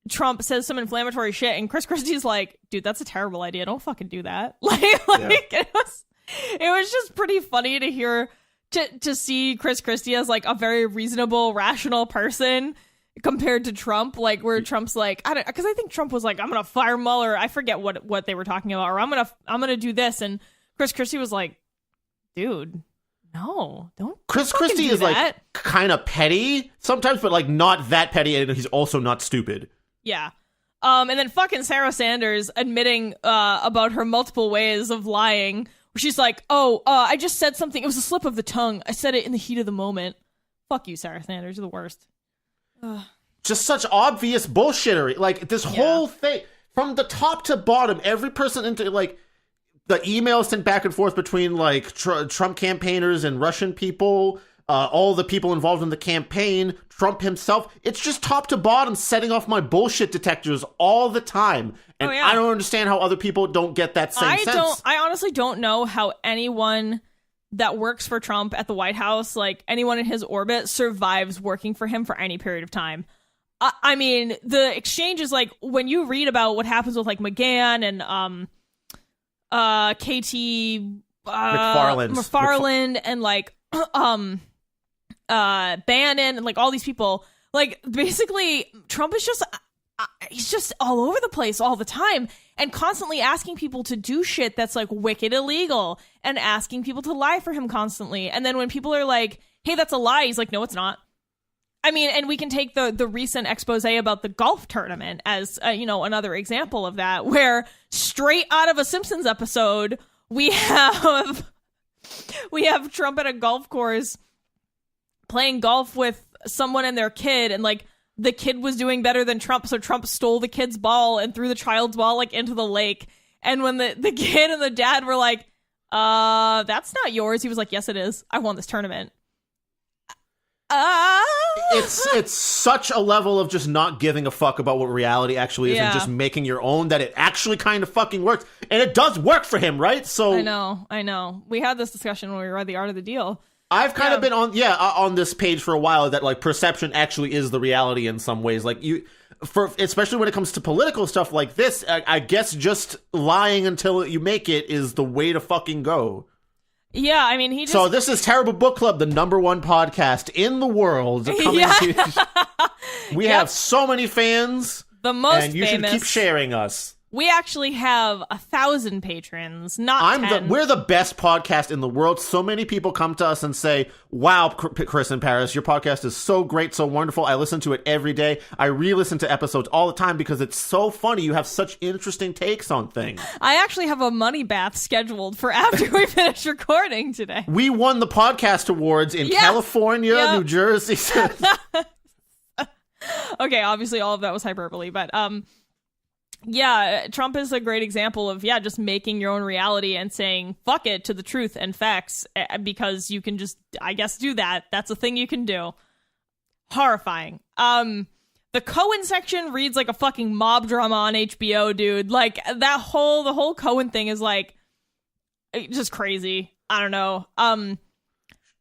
Trump says some inflammatory shit and Chris Christie's like, dude, that's a terrible idea. Don't fucking do that. It was just pretty funny to hear, to see Chris Christie as like a very reasonable, rational person compared to Trump, like where Trump's like, because I think Trump was like, I'm gonna fire Mueller. I forget what they were talking about, or I'm gonna do this, and Chris Christie was like, dude, no, don't. Chris Christie is that. Like kind of petty sometimes, but like not that petty, and he's also not stupid. Yeah. And then fucking Sarah Sanders admitting about her multiple ways of lying. Where she's like, I just said something. It was a slip of the tongue. I said it in the heat of the moment. Fuck you, Sarah Sanders. You're the worst. Just such obvious bullshittery. Like this whole thing from the top to bottom, every person into like the emails sent back and forth between like Trump campaigners and Russian people, all the people involved in the campaign, Trump himself. It's just top to bottom setting off my bullshit detectors all the time. And I don't understand how other people don't get that same sense. I honestly don't know how anyone that works for Trump at the White House, like anyone in his orbit, survives working for him for any period of time. I mean, the exchanges, like when you read about what happens with like McGahn and KT McFarland and like Bannon and like all these people, like basically Trump is just he's just all over the place all the time and constantly asking people to do shit that's like wicked illegal and asking people to lie for him constantly. And then when people are like, hey, that's a lie, he's like, no, it's not. I mean, and we can take the recent expose about the golf tournament as, another example of that, where straight out of a Simpsons episode, we have Trump at a golf course playing golf with someone and their kid, and like the kid was doing better than Trump, so Trump stole the kid's ball and threw the child's ball like into the lake. And when the kid and the dad were like, that's not yours, he was like, yes, it is. I won this tournament. It's such a level of just not giving a fuck about what reality actually is and just making your own that it actually kind of fucking works. And it does work for him, right? So I know. We had this discussion when we read The Art of the Deal. I've kind of been on this page for a while that like perception actually is the reality in some ways. Like especially when it comes to political stuff like this, I guess just lying until you make it is the way to fucking go. Yeah, I mean, So this is Terrible Book Club, the #1 podcast in the world. We have so many fans. The most and you famous. Should keep sharing us. We actually have 1,000 patrons, not 10. We're the best podcast in the world. So many people come to us and say, wow, Chris and Paris, your podcast is so great, so wonderful. I listen to it every day. I re-listen to episodes all the time because it's so funny. You have such interesting takes on things. I actually have a money bath scheduled for after we finish recording today. We won the podcast awards in California, New Jersey. Okay, obviously all of that was hyperbole, but yeah, Trump is a great example of, just making your own reality and saying, fuck it to the truth and facts, because you can just, I guess, do that. That's a thing you can do. Horrifying. The Cohen section reads like a fucking mob drama on HBO, dude. Like, the whole Cohen thing is like, just crazy. I don't know.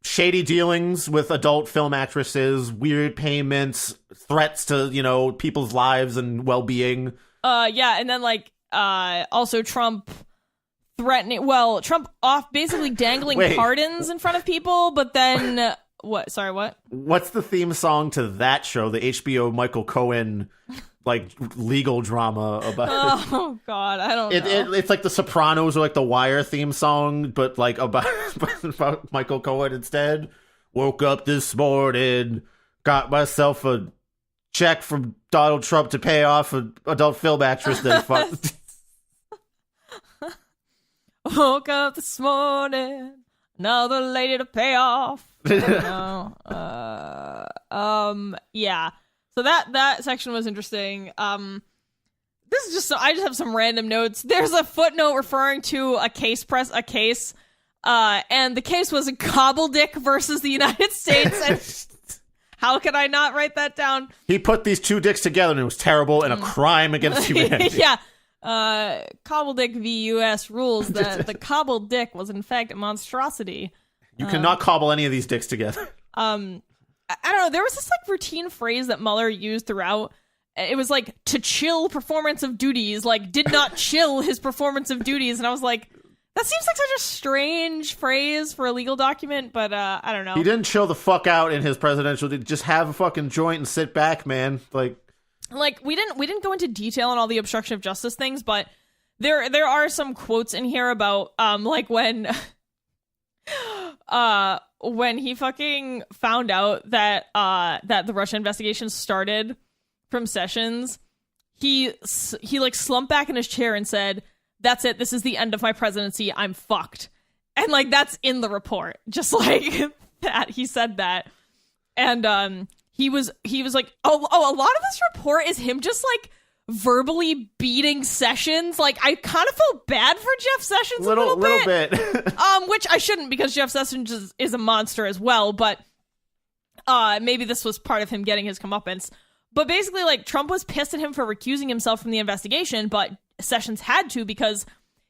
shady dealings with adult film actresses, weird payments, threats to, people's lives and well-being. Yeah, and then also Trump basically dangling pardons in front of people, but then what? Sorry, what? What's the theme song to that show? The HBO Michael Cohen legal drama about. Oh God, I don't know. It's like The Sopranos or The Wire theme song, but about Michael Cohen instead. Woke up this morning, got myself a check from Donald Trump to pay off an adult film actress that fucked. Woke up this morning, another lady to pay off. Yeah. So that section was interesting. This is just I just have some random notes. There's a footnote referring to a case, and the case was Cobbledick versus the United States. And how could I not write that down? He put these two dicks together and it was terrible and a crime against humanity. Yeah. Cobbledick v. U.S. rules that the cobbled dick was in fact a monstrosity. You cannot cobble any of these dicks together. I don't know. There was this routine phrase that Mueller used throughout. It was to chill performance of duties, did not chill his performance of duties. And I was like, that seems like such a strange phrase for a legal document, but I don't know. He didn't chill the fuck out in his presidential. Just have a fucking joint and sit back, man. We didn't go into detail on all the obstruction of justice things, but there are some quotes in here about when he fucking found out that the Russia investigation started from Sessions, he slumped back in his chair and said, "That's it. This is the end of my presidency. I'm fucked." And that's in the report. Just that he said that. And he was like, a lot of this report is him just verbally beating Sessions. I kind of feel bad for Jeff Sessions a little bit. Which I shouldn't, because Jeff Sessions is a monster as well, but maybe this was part of him getting his comeuppance. But basically, Trump was pissed at him for recusing himself from the investigation, but Sessions had to because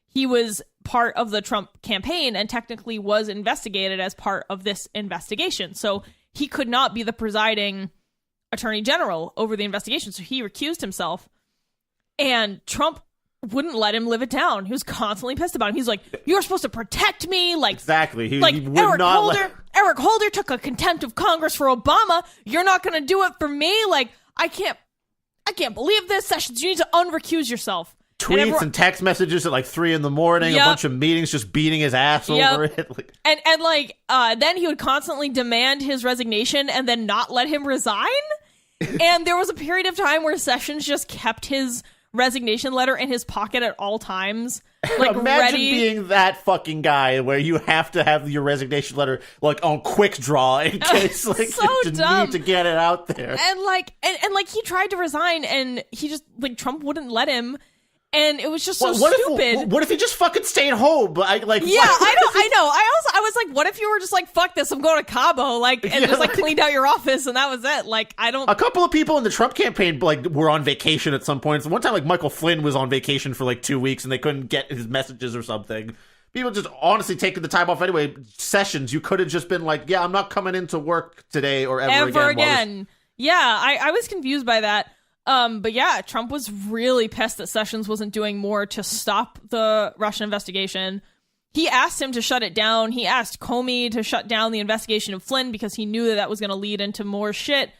he was part of the Trump campaign and technically was investigated as part of this investigation. So he could not be the presiding attorney general over the investigation. So he recused himself. And Trump wouldn't let him live it down. He was constantly pissed about him. He's like, "You're supposed to protect me." Exactly. He would not Eric Holder took a contempt of Congress for Obama. You're not going to do it for me. I can't believe this. Sessions, you need to unrecuse yourself. Tweets and text messages at 3 a.m, a bunch of meetings, just beating his ass over it. And then he would constantly demand his resignation and then not let him resign. And there was a period of time where Sessions just kept his resignation letter in his pocket at all times. Imagine ready. Being that fucking guy where you have to have your resignation letter on quick draw in case so you dumb. need to get it out there. And he tried to resign and he just Trump wouldn't let him. And it was just so stupid. What if he just fucking stayed home? I know. I was like, what if you were just fuck this, I'm going to Cabo, cleaned out your office and that was it. I don't. A couple of people in the Trump campaign were on vacation at some point. So one time Michael Flynn was on vacation for 2 weeks and they couldn't get his messages or something. People just honestly taking the time off anyway. Sessions, you could have just been yeah, I'm not coming into work today or ever again. Yeah, I was confused by that. But yeah, Trump was really pissed that Sessions wasn't doing more to stop the Russian investigation. He asked him to shut it down. He asked Comey to shut down the investigation of Flynn because he knew that was going to lead into more shit.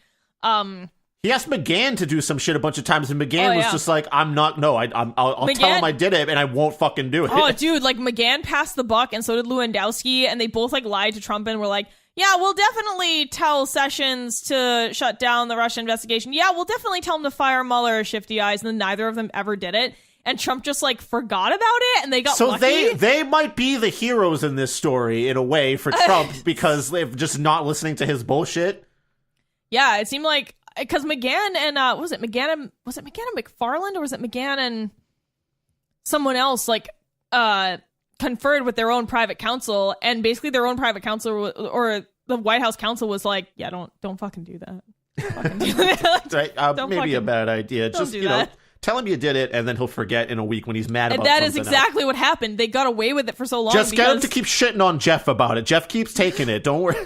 He asked McGahn to do some shit a bunch of times, and McGahn was just like, "I'm not. No, I'll tell him I did it, and I won't fucking do it." Oh, dude, McGahn passed the buck, and so did Lewandowski, and they both lied to Trump and were like, "Yeah, we'll definitely tell Sessions to shut down the Russia investigation. Yeah, we'll definitely tell him to fire Mueller, shifty eyes." And then neither of them ever did it. And Trump just forgot about it, and they got lucky. So they might be the heroes in this story in a way for Trump because they're just not listening to his bullshit. Yeah, it seemed because McGahn and was it McGahn and McFarland, or was it McGahn and someone else conferred with their own private counsel, and basically their own private counsel or the White House counsel was like, "Yeah, don't fucking do that." Fucking do that. Right? Maybe a bad idea. Just tell him you did it, and then he'll forget in a week when he's mad about something. And that is exactly what happened. They got away with it for so long. Just get him to keep shitting on Jeff about it. Jeff keeps taking it. Don't worry.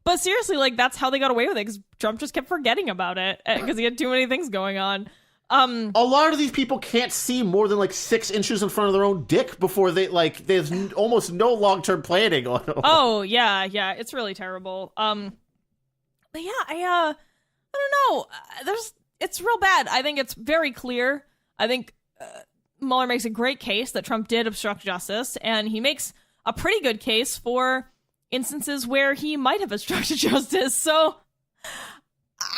But seriously, like, that's how they got away with it, because Trump just kept forgetting about it, because he had too many things going on. A lot of these people can't see more than, like, 6 inches in front of their own dick before they, like, there's almost no long-term planning on them. Oh, yeah, it's really terrible. But yeah, I don't know. It's real bad. I think it's very clear. I think Mueller makes a great case that Trump did obstruct justice, and he makes a pretty good case for instances where he might have obstructed justice. So,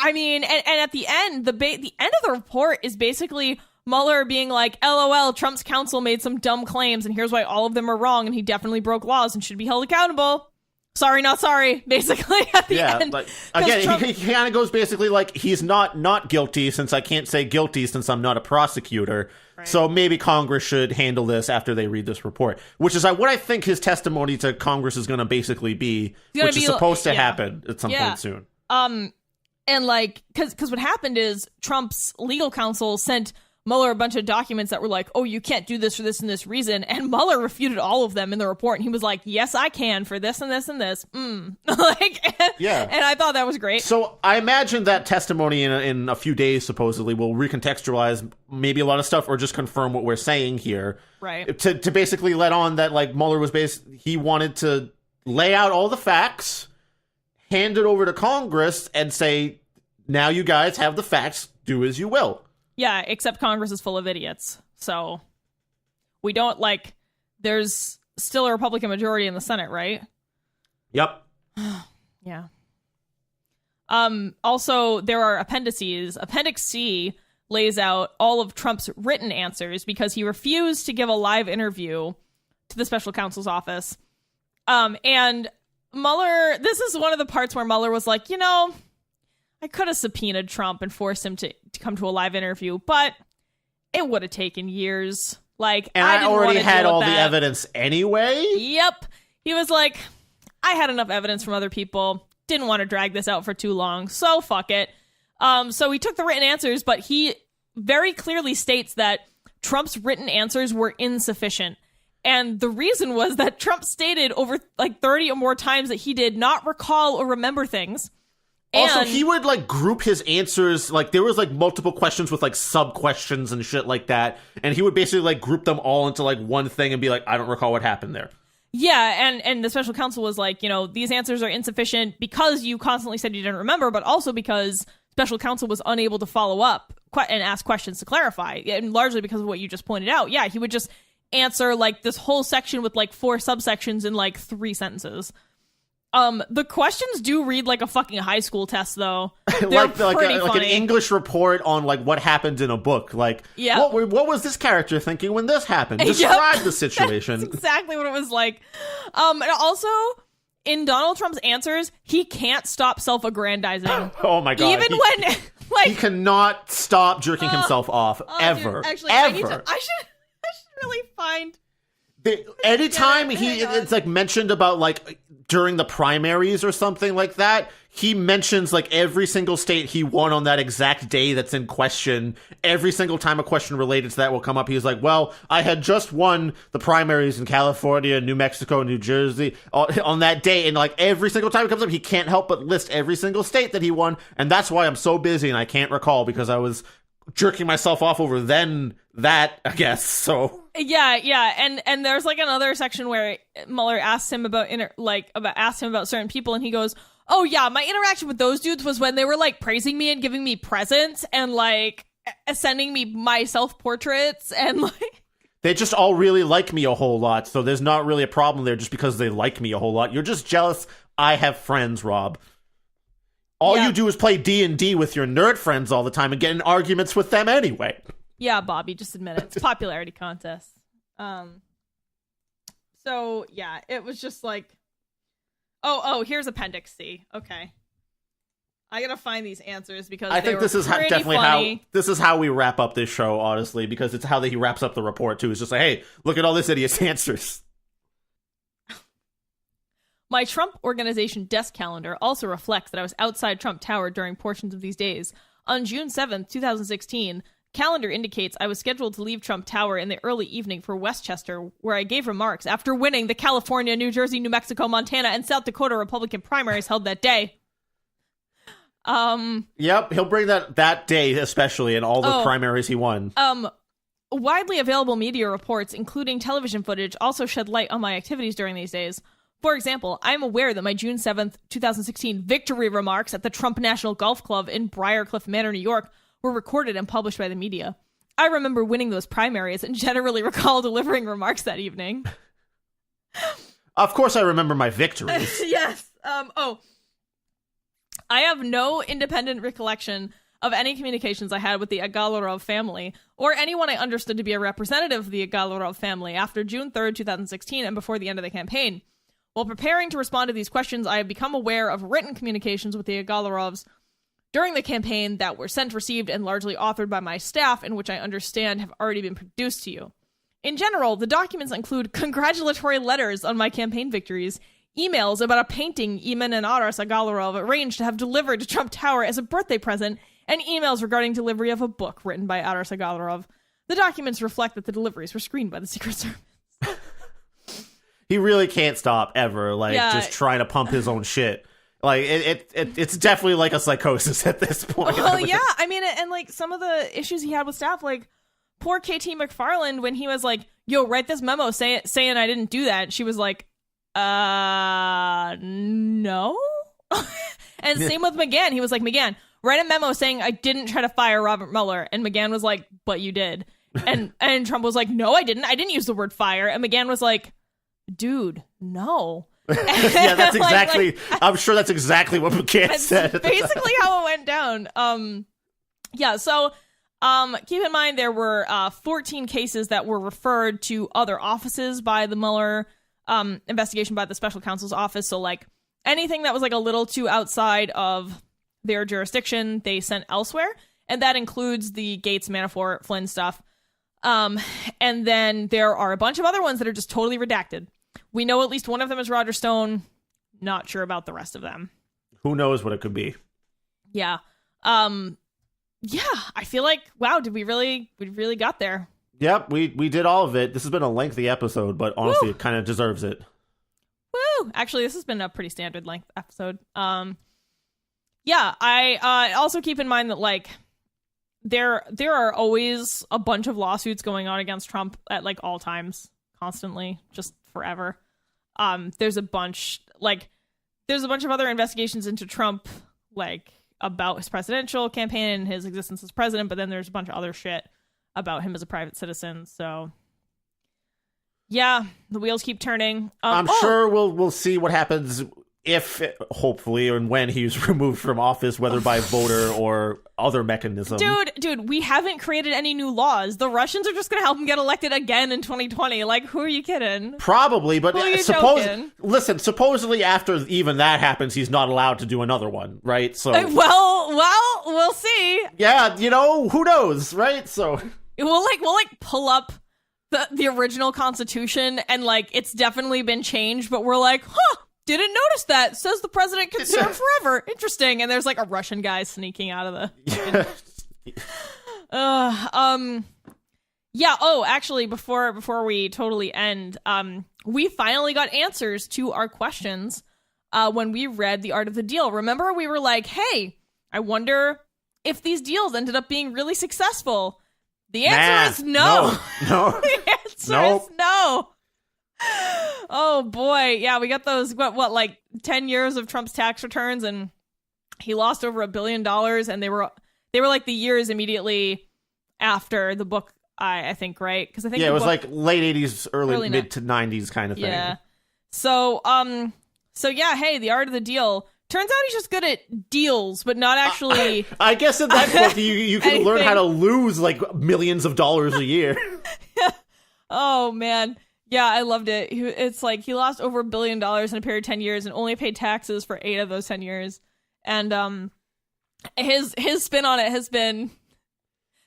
I mean, and at the end, the end of the report is basically Mueller being like, LOL, Trump's counsel made some dumb claims, and here's why all of them are wrong, and he definitely broke laws and should be held accountable. Sorry, not sorry, basically, at the end. Like, again, Trump, he kind of goes basically like, he's not guilty, since I can't say guilty since I'm not a prosecutor. Right. So maybe Congress should handle this after they read this report, which is what I think his testimony to Congress is going to basically be, which is supposed to happen at some point soon. And like, because what happened is Trump's legal counsel sent Mueller a bunch of documents that were like, oh, you can't do this for this and this reason. And Mueller refuted all of them in the report. And he was like, yes, I can for this and this and this. And I thought that was great. So I imagine that testimony in a few days, supposedly, will recontextualize maybe a lot of stuff or just confirm what we're saying here. Right. To basically let on that, like, Mueller was he wanted to lay out all the facts, hand it over to Congress, and say, now you guys have the facts, do as you will. Yeah, except Congress is full of idiots. So we don't, like, there's still a Republican majority in the Senate, right? Yep. Yeah. Also, there are appendices. Appendix C lays out all of Trump's written answers because he refused to give a live interview to the special counsel's office. And Mueller, this is one of the parts where Mueller was like, I could have subpoenaed Trump and forced him to come to a live interview, but it would have taken years. Like, and I already had all the evidence anyway. Yep. He was like, I had enough evidence from other people. Didn't want to drag this out for too long, so fuck it. So he took the written answers, but he very clearly states that Trump's written answers were insufficient. And the reason was that Trump stated over like 30 or more times that he did not recall or remember things. Also, he would, like, group his answers, like, there was, like, multiple questions with, like, sub-questions and shit like that, and he would basically, like, group them all into, like, one thing and be like, I don't recall what happened there. Yeah, and the special counsel was like, these answers are insufficient because you constantly said you didn't remember, but also because special counsel was unable to follow up and ask questions to clarify, and largely because of what you just pointed out. Yeah, he would just answer, like, this whole section with, like, 4 subsections in, like, 3 sentences. The questions do read like a fucking high school test, though. like an English report on, like, what happened in a book. Like, what was this character thinking when this happened? Describe the situation. That's exactly what it was like. And also, in Donald Trump's answers, he can't stop self-aggrandizing. Oh my god! Even when, like, he cannot stop jerking himself off ever. Dude, actually, ever. I should really find. Anytime it's like mentioned about, like, during the primaries or something like that, he mentions, like, every single state he won on that exact day that's in question. Every single time a question related to that will come up, he's like, well, I had just won the primaries in California, New Mexico, New Jersey on that day. And, like, every single time it comes up, he can't help but list every single state that he won. And that's why I'm so busy and I can't recall, because I was jerking myself off over that, I guess. So yeah, and there's, like, another section where Mueller asked him about certain people, and he goes, oh yeah, my interaction with those dudes was when they were, like, praising me and giving me presents and, like, sending me my self-portraits, and, like, they just all really like me a whole lot, so there's not really a problem there just because they like me a whole lot. You're just jealous I have friends, Rob. All you do is play D&D with your nerd friends all the time and get in arguments with them anyway. Yeah, Bobby, just admit it. It's a popularity contest. So, yeah, it was just like... Oh, here's Appendix C. Okay. I gotta find these answers because I think this is definitely funny. This is how we wrap up this show, honestly, because it's how he wraps up the report, too. It's just like, hey, look at all this idiot's answers. My Trump Organization desk calendar also reflects that I was outside Trump Tower during portions of these days. On June 7th, 2016, calendar indicates I was scheduled to leave Trump Tower in the early evening for Westchester, where I gave remarks after winning the California, New Jersey, New Mexico, Montana, and South Dakota Republican primaries held that day. Yep, he'll bring that day especially in all the primaries he won. Widely available media reports, including television footage, also shed light on my activities during these days. For example, I am aware that my June 7th, 2016 victory remarks at the Trump National Golf Club in Briarcliff Manor, New York, were recorded and published by the media. I remember winning those primaries and generally recall delivering remarks that evening. Of course I remember my victories. Yes. I have no independent recollection of any communications I had with the Agalarov family, or anyone I understood to be a representative of the Agalarov family after June 3rd, 2016, and before the end of the campaign. While preparing to respond to these questions, I have become aware of written communications with the Agalarovs during the campaign that were sent, received, and largely authored by my staff, and which I understand have already been produced to you. In general, the documents include congratulatory letters on my campaign victories, emails about a painting Eamon and Aras Agalarov arranged to have delivered to Trump Tower as a birthday present, and emails regarding delivery of a book written by Aras Agalarov. The documents reflect that the deliveries were screened by the Secret Service. He really can't stop ever, just trying to pump his own shit. It's definitely like a psychosis at this point. Well, yeah, I mean, and some of the issues he had with staff, poor KT McFarland, when he was like, yo, write this memo saying I didn't do that. She was like, no? And same with McGahn. He was like, McGahn, write a memo saying I didn't try to fire Robert Mueller. And McGahn was like, but you did. And Trump was like, no, I didn't. I didn't use the word fire. And McGahn was like, dude, no. Yeah, that's exactly, I'm sure that's exactly what McGahn said. Basically how it went down. So keep in mind there were 14 cases that were referred to other offices by the Mueller investigation by the special counsel's office. So anything that was a little too outside of their jurisdiction, they sent elsewhere. And that includes the Gates, Manafort, Flynn stuff. And then there are a bunch of other ones that are just totally redacted. We know at least one of them is Roger Stone. Not sure about the rest of them. Who knows what it could be? Yeah. I feel like, wow, we really got there. Yep, we did all of it. This has been a lengthy episode, but honestly, It kind of deserves it. Woo! Actually, this has been a pretty standard length episode. I also keep in mind that there are always a bunch of lawsuits going on against Trump at all times, constantly, just forever. There's a bunch of other investigations into Trump, about his presidential campaign and his existence as president, but then there's a bunch of other shit about him as a private citizen. So yeah, the wheels keep turning. I'm sure we'll see what happens if, hopefully, and when he's removed from office, whether by voter or other mechanism. Dude, we haven't created any new laws. The Russians are just going to help him get elected again in 2020. Who are you kidding? Probably, but supposedly after even that happens, he's not allowed to do another one, right? So well, we'll see. Yeah, who knows, right? So we'll pull up the original Constitution, and it's definitely been changed, but we're like, huh. Didn't notice that. Says the president can serve forever. Interesting. And there's a Russian guy sneaking out of the... Actually, before we totally end, we finally got answers to our questions when we read The Art of the Deal. Remember, we were like, hey, I wonder if these deals ended up being really successful. The answer is no. No. The answer is no. Oh boy, yeah, we got those 10 years of Trump's tax returns, and he lost over $1 billion, and they were the years immediately after the book, I think, right? Because I think it was late 80s, early mid to 90s kind of thing. Yeah. So yeah, hey, The Art of the Deal. Turns out he's just good at deals, but not actually. I guess in that book you can learn how to lose millions of dollars a year. Oh man. Yeah, I loved it. It's he lost over $1 billion in a period of 10 years and only paid taxes for 8 of those 10 years. And his spin on it has been,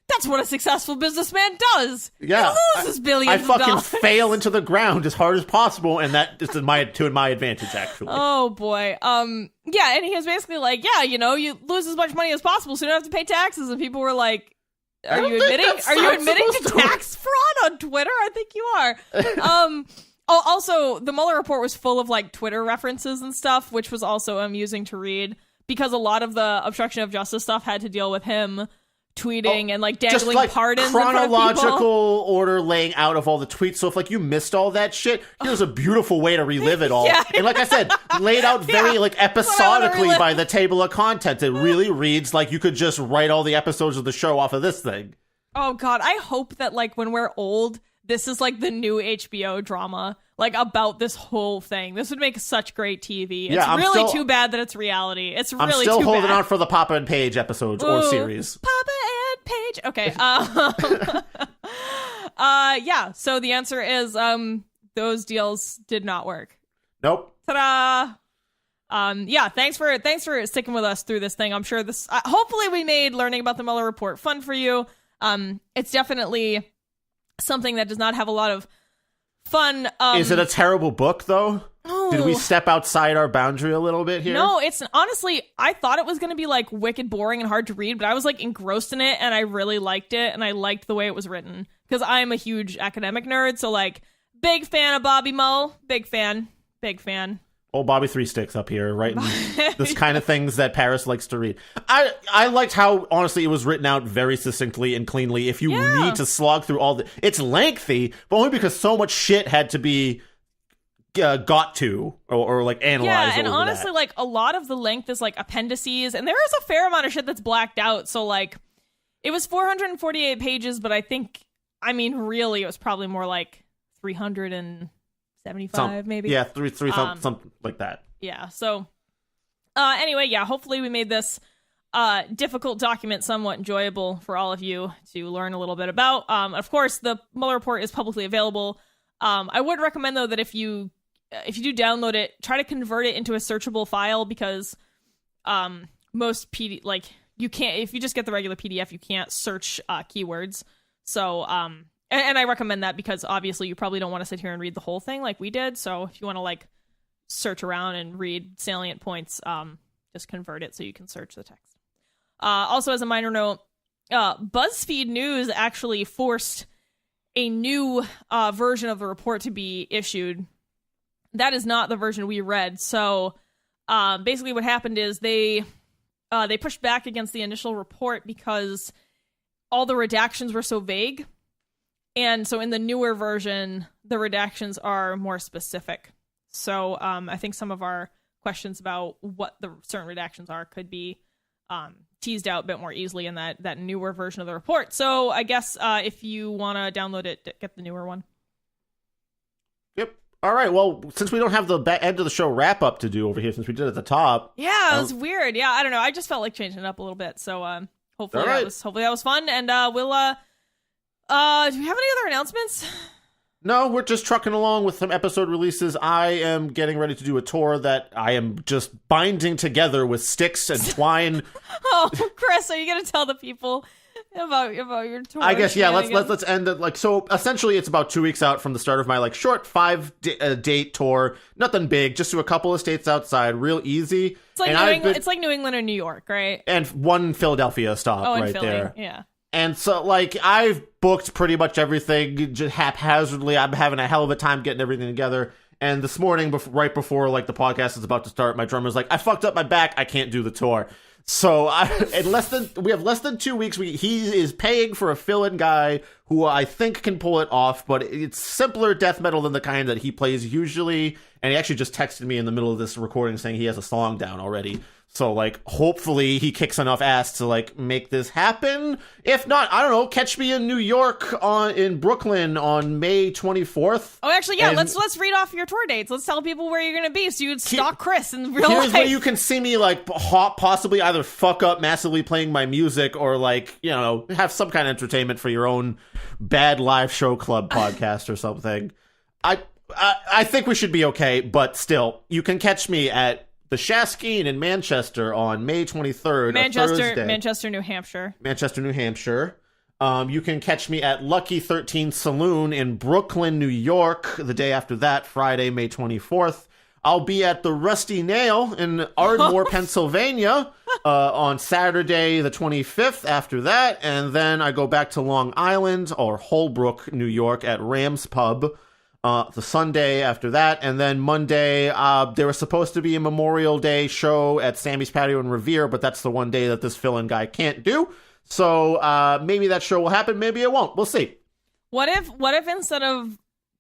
that's what a successful businessman does. Yeah, he loses billions of dollars. I fucking fail into the ground as hard as possible, and that is to my advantage, actually. Oh boy. Yeah, and he was basically you lose as much money as possible, so you don't have to pay taxes. And people were like, Are you admitting to tax fraud on Twitter? I think you are. Also, the Mueller report was full of like Twitter references and stuff, which was also amusing to read because a lot of the obstruction of justice stuff had to deal with him tweeting and like dangling pardons chronological order laying out of all the tweets. So if like you missed all that shit, here's a beautiful way to relive it all. Yeah. And like I said, laid out very like episodically by the table of content. It really reads like you could just write all the episodes of the show off of this thing. Oh God, I hope that like when we're old, this is like the new HBO drama, like about this whole thing. This would make such great TV. It's really too bad that it's reality. It's really too bad. I'm still holding on for the Papa and Paige episodes or series. Papa and Paige. Okay. Yeah. So the answer is, those deals did not work. Nope. Ta-da. Yeah. Thanks for sticking with us through this thing. I'm sure this. Hopefully, we made learning about the Mueller report fun for you. It's definitely something that does not have a lot of fun. Is it a terrible book, though? Oh. Did we step outside our boundary a little bit here? No, it's honestly, I thought it was going to be like wicked boring and hard to read, but I was like engrossed in it and I really liked it and I liked the way it was written because I'm a huge academic nerd. So like big fan of Bobby Mull. Big fan. Old Bobby Three Sticks up here, writing this kind of things that Paris likes to read. I liked how, honestly, it was written out very succinctly and cleanly. If you need to slog through all the... It's lengthy, but only because so much shit had to be got to or like analyzed. Yeah, and honestly, like, a lot of the length is, like, appendices, and there is a fair amount of shit that's blacked out, so, like, it was 448 pages, but I think, I mean, really, it was probably more like 375, maybe. Yeah, something like that. Yeah, so anyway, yeah, hopefully we made this difficult document somewhat enjoyable for all of you to learn a little bit about. Of course, the Mueller report is publicly available. I would recommend, though, that if you do download it, try to convert it into a searchable file because most you can't, if you just get the regular PDF, you can't search keywords. So, and I recommend that because obviously you probably don't want to sit here and read the whole thing like we did. So if you want to like search around and read salient points, just convert it so you can search the text. Also, as a minor note, BuzzFeed News actually forced a new version of the report to be issued. That is not the version we read. So basically what happened is they pushed back against the initial report because all the redactions were so vague. And so in the newer version, the redactions are more specific. So I think some of our questions about what the certain redactions are could be teased out a bit more easily in that newer version of the report. So I guess if you want to download it, get the newer one. Yep. All right. Well, since we don't have the end of the show wrap up to do over here, since we did it at the top. Yeah, it was weird. Yeah, I don't know. I just felt like changing it up a little bit. So hopefully that was fun. And we'll do we have any other announcements? No, we're just trucking along with some episode releases. I am getting ready to do a tour that I am just binding together with sticks and twine. Oh, Chris, are you going to tell the people about your tour? I guess, yeah, let's end it. Like, so essentially it's about 2 weeks out from the start of my like short 5-date tour. Nothing big, just to a couple of states outside, real easy. It's like it's like New England or New York, right? And one Philadelphia stop right Philly. there. Yeah. And so, like, I've booked pretty much everything just haphazardly. I'm having a hell of a time getting everything together. And this morning, right before, like, the podcast is about to start, my drummer's like, I fucked up my back. I can't do the tour. So, we have less than 2 weeks. He is paying for a fill-in guy who I think can pull it off, but it's simpler death metal than the kind that he plays usually. And he actually just texted me in the middle of this recording saying he has a song down already. So, like, hopefully he kicks enough ass to, like, make this happen. If not, I don't know, catch me in New York in Brooklyn on May 24th. Oh, actually, yeah, let's read off your tour dates. Let's tell people where you're going to be so you would stalk Chris in real life. Here's where you can see me, like, possibly either fuck up massively playing my music or, like, you know, have some kind of entertainment for your own bad live show club podcast or something. I think we should be okay, but still, you can catch me at the Shaskeen in Manchester on May 23rd, Thursday. Manchester, New Hampshire. Manchester, New Hampshire. You can catch me at Lucky 13 Saloon in Brooklyn, New York, the day after that, Friday, May 24th. I'll be at the Rusty Nail in Ardmore, Pennsylvania on Saturday the 25th after that. And then I go back to Long Island or Holbrook, New York at Rams Pub the Sunday after that. And then Monday, there was supposed to be a Memorial Day show at Sammy's Patio in Revere, but that's the one day that this fill-in guy can't do. So maybe that show will happen, maybe it won't. We'll see. What if instead of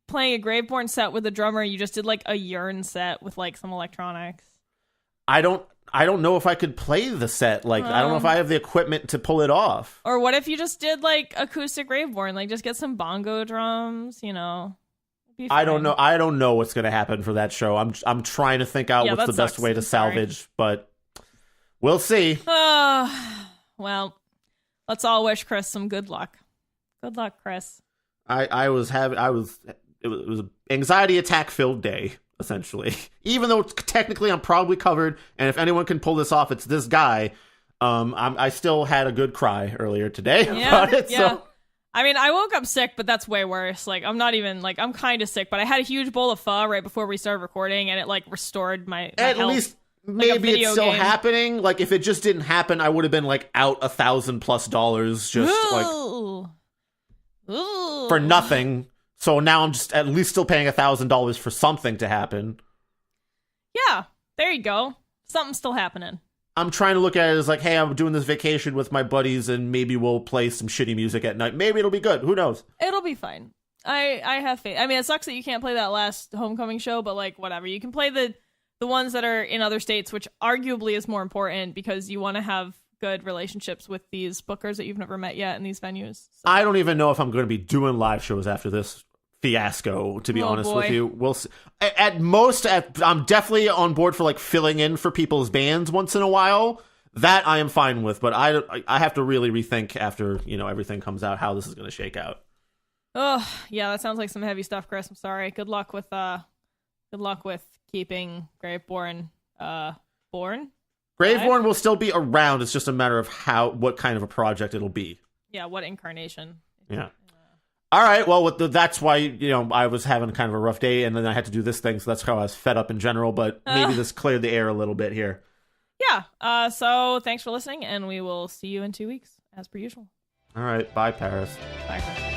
playing a Graveborn set with a drummer, you just did like a urine set with like some electronics? I don't know if I could play the set. Like, I don't know if I have the equipment to pull it off. Or what if you just did like acoustic Graveborn? Like, just get some bongo drums, you know? I don't know. I don't know what's going to happen for that show. I'm trying to think out what's the best way to salvage, but we'll see. Well, let's all wish Chris some good luck. Good luck, Chris. It was an anxiety attack filled day, essentially. Even though technically I'm probably covered, and if anyone can pull this off, it's this guy. I still had a good cry earlier today about it. Yeah. So. I mean, I woke up sick, but that's way worse. Like, I'm not even, like, I'm kind of sick, but I had a huge bowl of pho right before we started recording, and it, like, restored my At health. least like maybe it's still happening. Like, if it just didn't happen, I would have been, like, out $1,000+ just, like, for nothing. So now I'm just at least still paying $1,000 for something to happen. Yeah, there you go. Something's still happening. I'm trying to look at it as like, hey, I'm doing this vacation with my buddies and maybe we'll play some shitty music at night. Maybe it'll be good. Who knows? It'll be fine. I have faith. I mean, it sucks that you can't play that last homecoming show, but like, whatever. You can play the ones that are in other states, which arguably is more important because you want to have good relationships with these bookers that you've never met yet in these venues. So. I don't even know if I'm going to be doing live shows after this fiasco, to be honest with you. We'll see. At most, I'm definitely on board for like filling in for people's bands once in a while. That I am fine with, but I have to really rethink after, you know, everything comes out how this is going to shake out. Oh, yeah, that sounds like some heavy stuff, Chris. I'm sorry. Good luck with keeping Graveborn born. Graveborn will still be around. It's just a matter of what kind of a project it'll be. Yeah, what incarnation. Yeah. All right, well, that's why, you know, I was having kind of a rough day, and then I had to do this thing, so that's how I was fed up in general, but maybe this cleared the air a little bit here. Yeah, so thanks for listening, and we will see you in 2 weeks, as per usual. All right, bye, Paris. Bye, Chris.